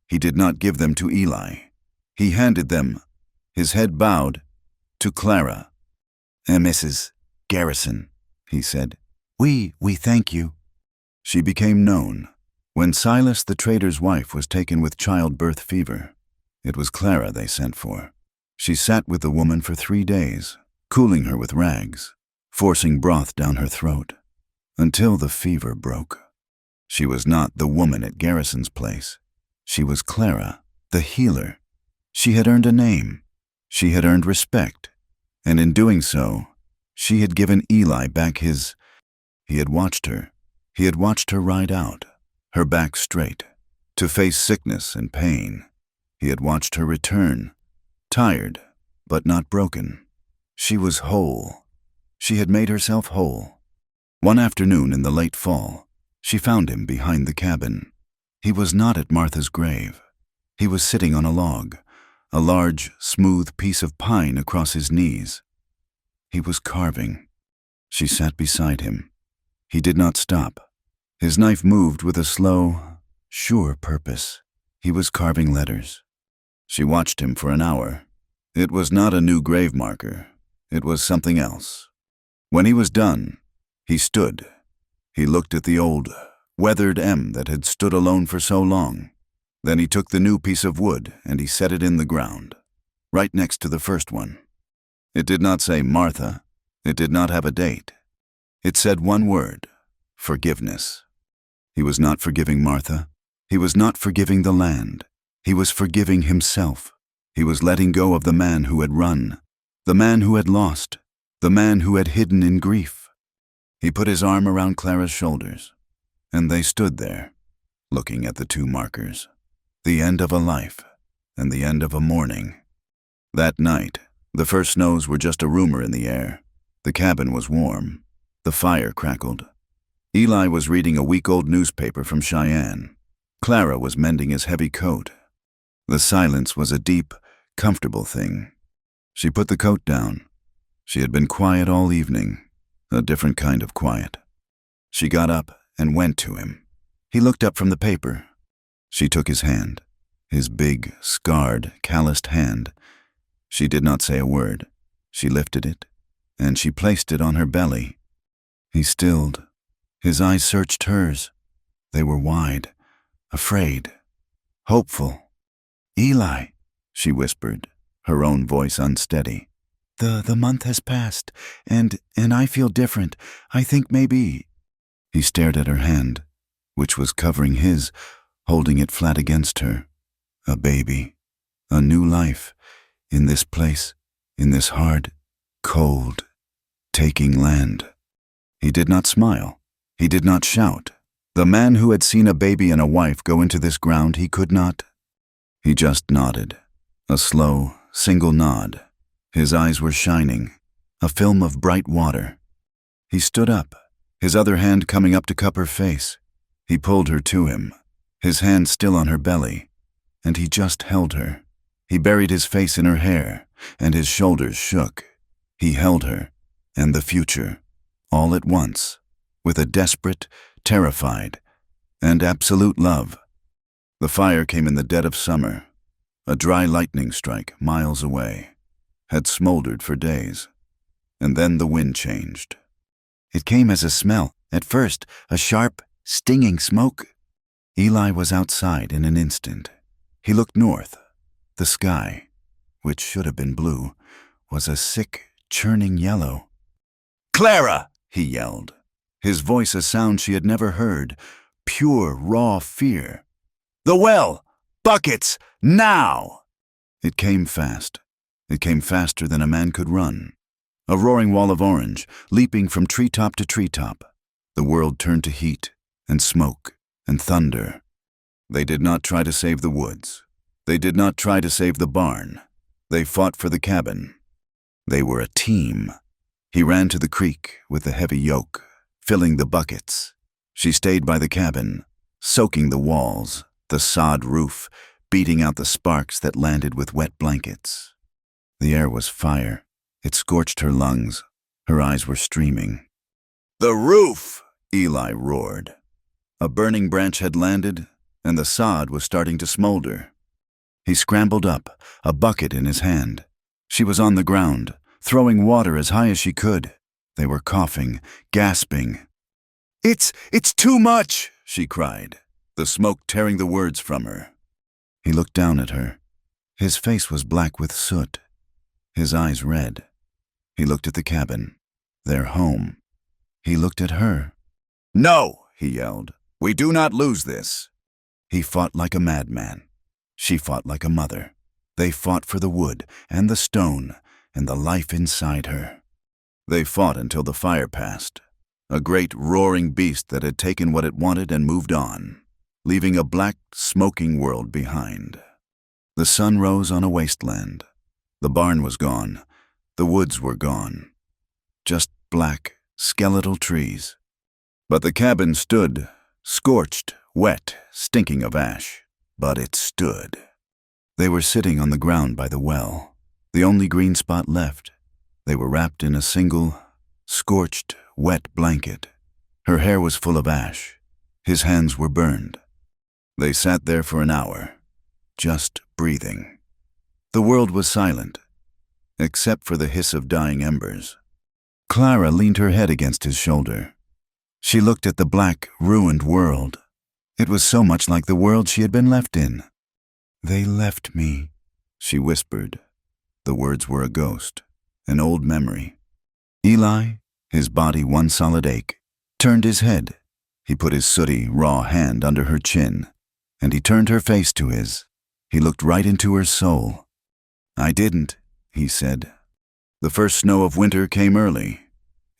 He did not give them to Eli. He handed them, his head bowed, to Clara. Mrs. Garrison," he said. We thank you." She became known. When Silas the trader's wife was taken with childbirth fever, it was Clara they sent for. She sat with the woman for 3 days, cooling her with rags, forcing broth down her throat, until the fever broke. She was not the woman at Garrison's place. She was Clara, the healer. She had earned a name. She had earned respect. And in doing so, she had given Eli back his... He had watched her. He had watched her ride out, her back straight, to face sickness and pain. He had watched her return, tired, but not broken. She was whole. She had made herself whole. One afternoon in the late fall, she found him behind the cabin. He was not at Martha's grave. He was sitting on a log, a large, smooth piece of pine across his knees. He was carving. She sat beside him. He did not stop. His knife moved with a slow, sure purpose. He was carving letters. She watched him for an hour. It was not a new grave marker. It was something else. When he was done, he stood. He looked at the old, weathered M that had stood alone for so long. Then he took the new piece of wood and he set it in the ground, right next to the first one. It did not say Martha. It did not have a date. It said one word: forgiveness. He was not forgiving Martha. He was not forgiving the land. He was forgiving himself. He was letting go of the man who had run, the man who had lost, the man who had hidden in grief. He put his arm around Clara's shoulders, and they stood there, looking at the two markers, the end of a life and the end of a morning. That night, the first snows were just a rumor in the air. The cabin was warm. The fire crackled. Eli was reading a week-old newspaper from Cheyenne. Clara was mending his heavy coat. The silence was a deep, comfortable thing. She put the coat down. She had been quiet all evening, a different kind of quiet. She got up and went to him. He looked up from the paper. She took his hand, his big, scarred, calloused hand. She did not say a word. She lifted it, and she placed it on her belly. He stilled. His eyes searched hers. They were wide, afraid, hopeful. "Eli," she whispered, her own voice unsteady. The month has passed, and I feel different. I think maybe..." He stared at her hand, which was covering his, holding it flat against her. A baby, a new life, in this place, in this hard, cold, taking land. He did not smile. He did not shout. The man who had seen a baby and a wife go into this ground, he could not. He just nodded, a slow, single nod. His eyes were shining, a film of bright water. He stood up, his other hand coming up to cup her face. He pulled her to him, his hand still on her belly, and he just held her. He buried his face in her hair, and his shoulders shook. He held her, and the future, all at once, with a desperate, terrified, and absolute love. The fire came in the dead of summer. A dry lightning strike miles away, had smoldered for days, and then the wind changed. It came as a smell, at first, a sharp, stinging smoke. Eli was outside in an instant. He looked north. The sky, which should have been blue, was a sick, churning yellow. "Clara!" he yelled, his voice a sound she had never heard, pure, raw fear. "The well! Buckets! Now!" It came fast. It came faster than a man could run. A roaring wall of orange, leaping from treetop to treetop. The world turned to heat, and smoke, and thunder. They did not try to save the woods. They did not try to save the barn. They fought for the cabin. They were a team. He ran to the creek with the heavy yoke, filling the buckets. She stayed by the cabin, soaking the walls, the sod roof, beating out the sparks that landed with wet blankets. The air was fire. It scorched her lungs. Her eyes were streaming. "The roof!" Eli roared. A burning branch had landed, and the sod was starting to smolder. He scrambled up, a bucket in his hand. She was on the ground, throwing water as high as she could. They were coughing, gasping. It's too much," she cried, the smoke tearing the words from her. He looked down at her. His face was black with soot, his eyes red. He looked at the cabin, their home. He looked at her. "No," he yelled. "We do not lose this." He fought like a madman. She fought like a mother. They fought for the wood and the stone and the life inside her. They fought until the fire passed, a great roaring beast that had taken what it wanted and moved on, leaving a black, smoking world behind. The sun rose on a wasteland. The barn was gone. The woods were gone. Just black, skeletal trees. But the cabin stood, scorched, wet, stinking of ash. But it stood. They were sitting on the ground by the well, the only green spot left. They were wrapped in a single, scorched, wet blanket. Her hair was full of ash. His hands were burned. They sat there for an hour, just breathing. The world was silent, except for the hiss of dying embers. Clara leaned her head against his shoulder. She looked at the black, ruined world. It was so much like the world she had been left in. "They left me," she whispered. The words were a ghost, an old memory. Eli, his body one solid ache, turned his head. He put his sooty, raw hand under her chin, and he turned her face to his. He looked right into her soul. "I didn't," he said. The first snow of winter came early.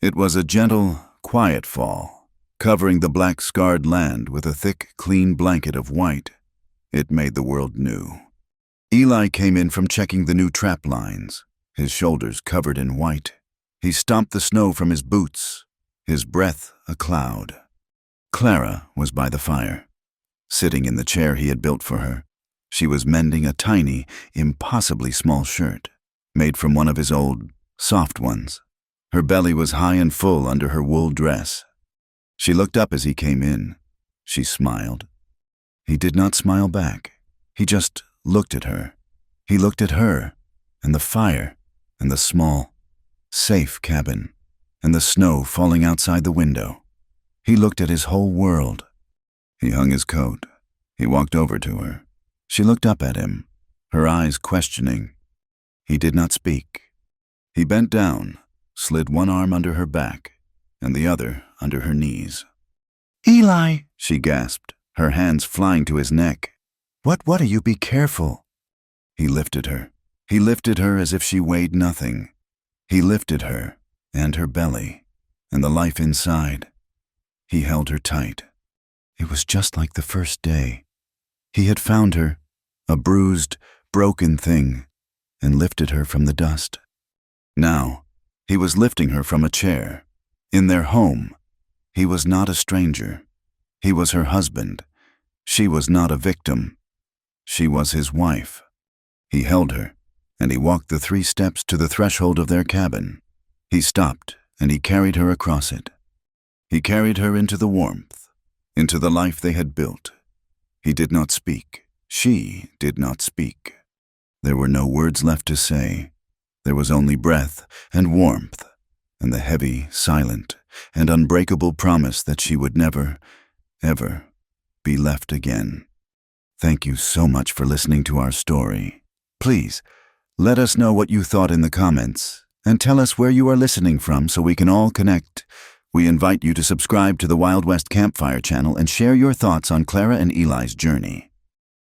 It was a gentle, quiet fall, covering the black, scarred land with a thick, clean blanket of white. It made the world new. Eli came in from checking the new trap lines, his shoulders covered in white. He stomped the snow from his boots, his breath a cloud. Clara was by the fire, sitting in the chair he had built for her. She was mending a tiny, impossibly small shirt, made from one of his old, soft ones. Her belly was high and full under her wool dress. She looked up as he came in. She smiled. He did not smile back. He just looked at her. He looked at her, and the fire, and the small, safe cabin, and the snow falling outside the window. He looked at his whole world. He hung his coat. He walked over to her. She looked up at him, her eyes questioning. He did not speak. He bent down, slid one arm under her back, and the other under her knees. "Eli," she gasped, her hands flying to his neck. What are you? Be careful." He lifted her. He lifted her as if she weighed nothing. He lifted her, and her belly, and the life inside. He held her tight. It was just like the first day. He had found her, a bruised, broken thing, and lifted her from the dust. Now, he was lifting her from a chair. In their home, he was not a stranger. He was her husband. She was not a victim. She was his wife. He held her, and he walked the 3 steps to the threshold of their cabin. He stopped, and he carried her across it. He carried her into the warmth, into the life they had built. He did not speak. She did not speak. There were no words left to say. There was only breath and warmth, and the heavy, silent, and unbreakable promise that she would never, ever be left again. Thank you so much for listening to our story. Please, let us know what you thought in the comments, and tell us where you are listening from so we can all connect. We invite you to subscribe to the Wild West Campfire channel and share your thoughts on Clara and Eli's journey.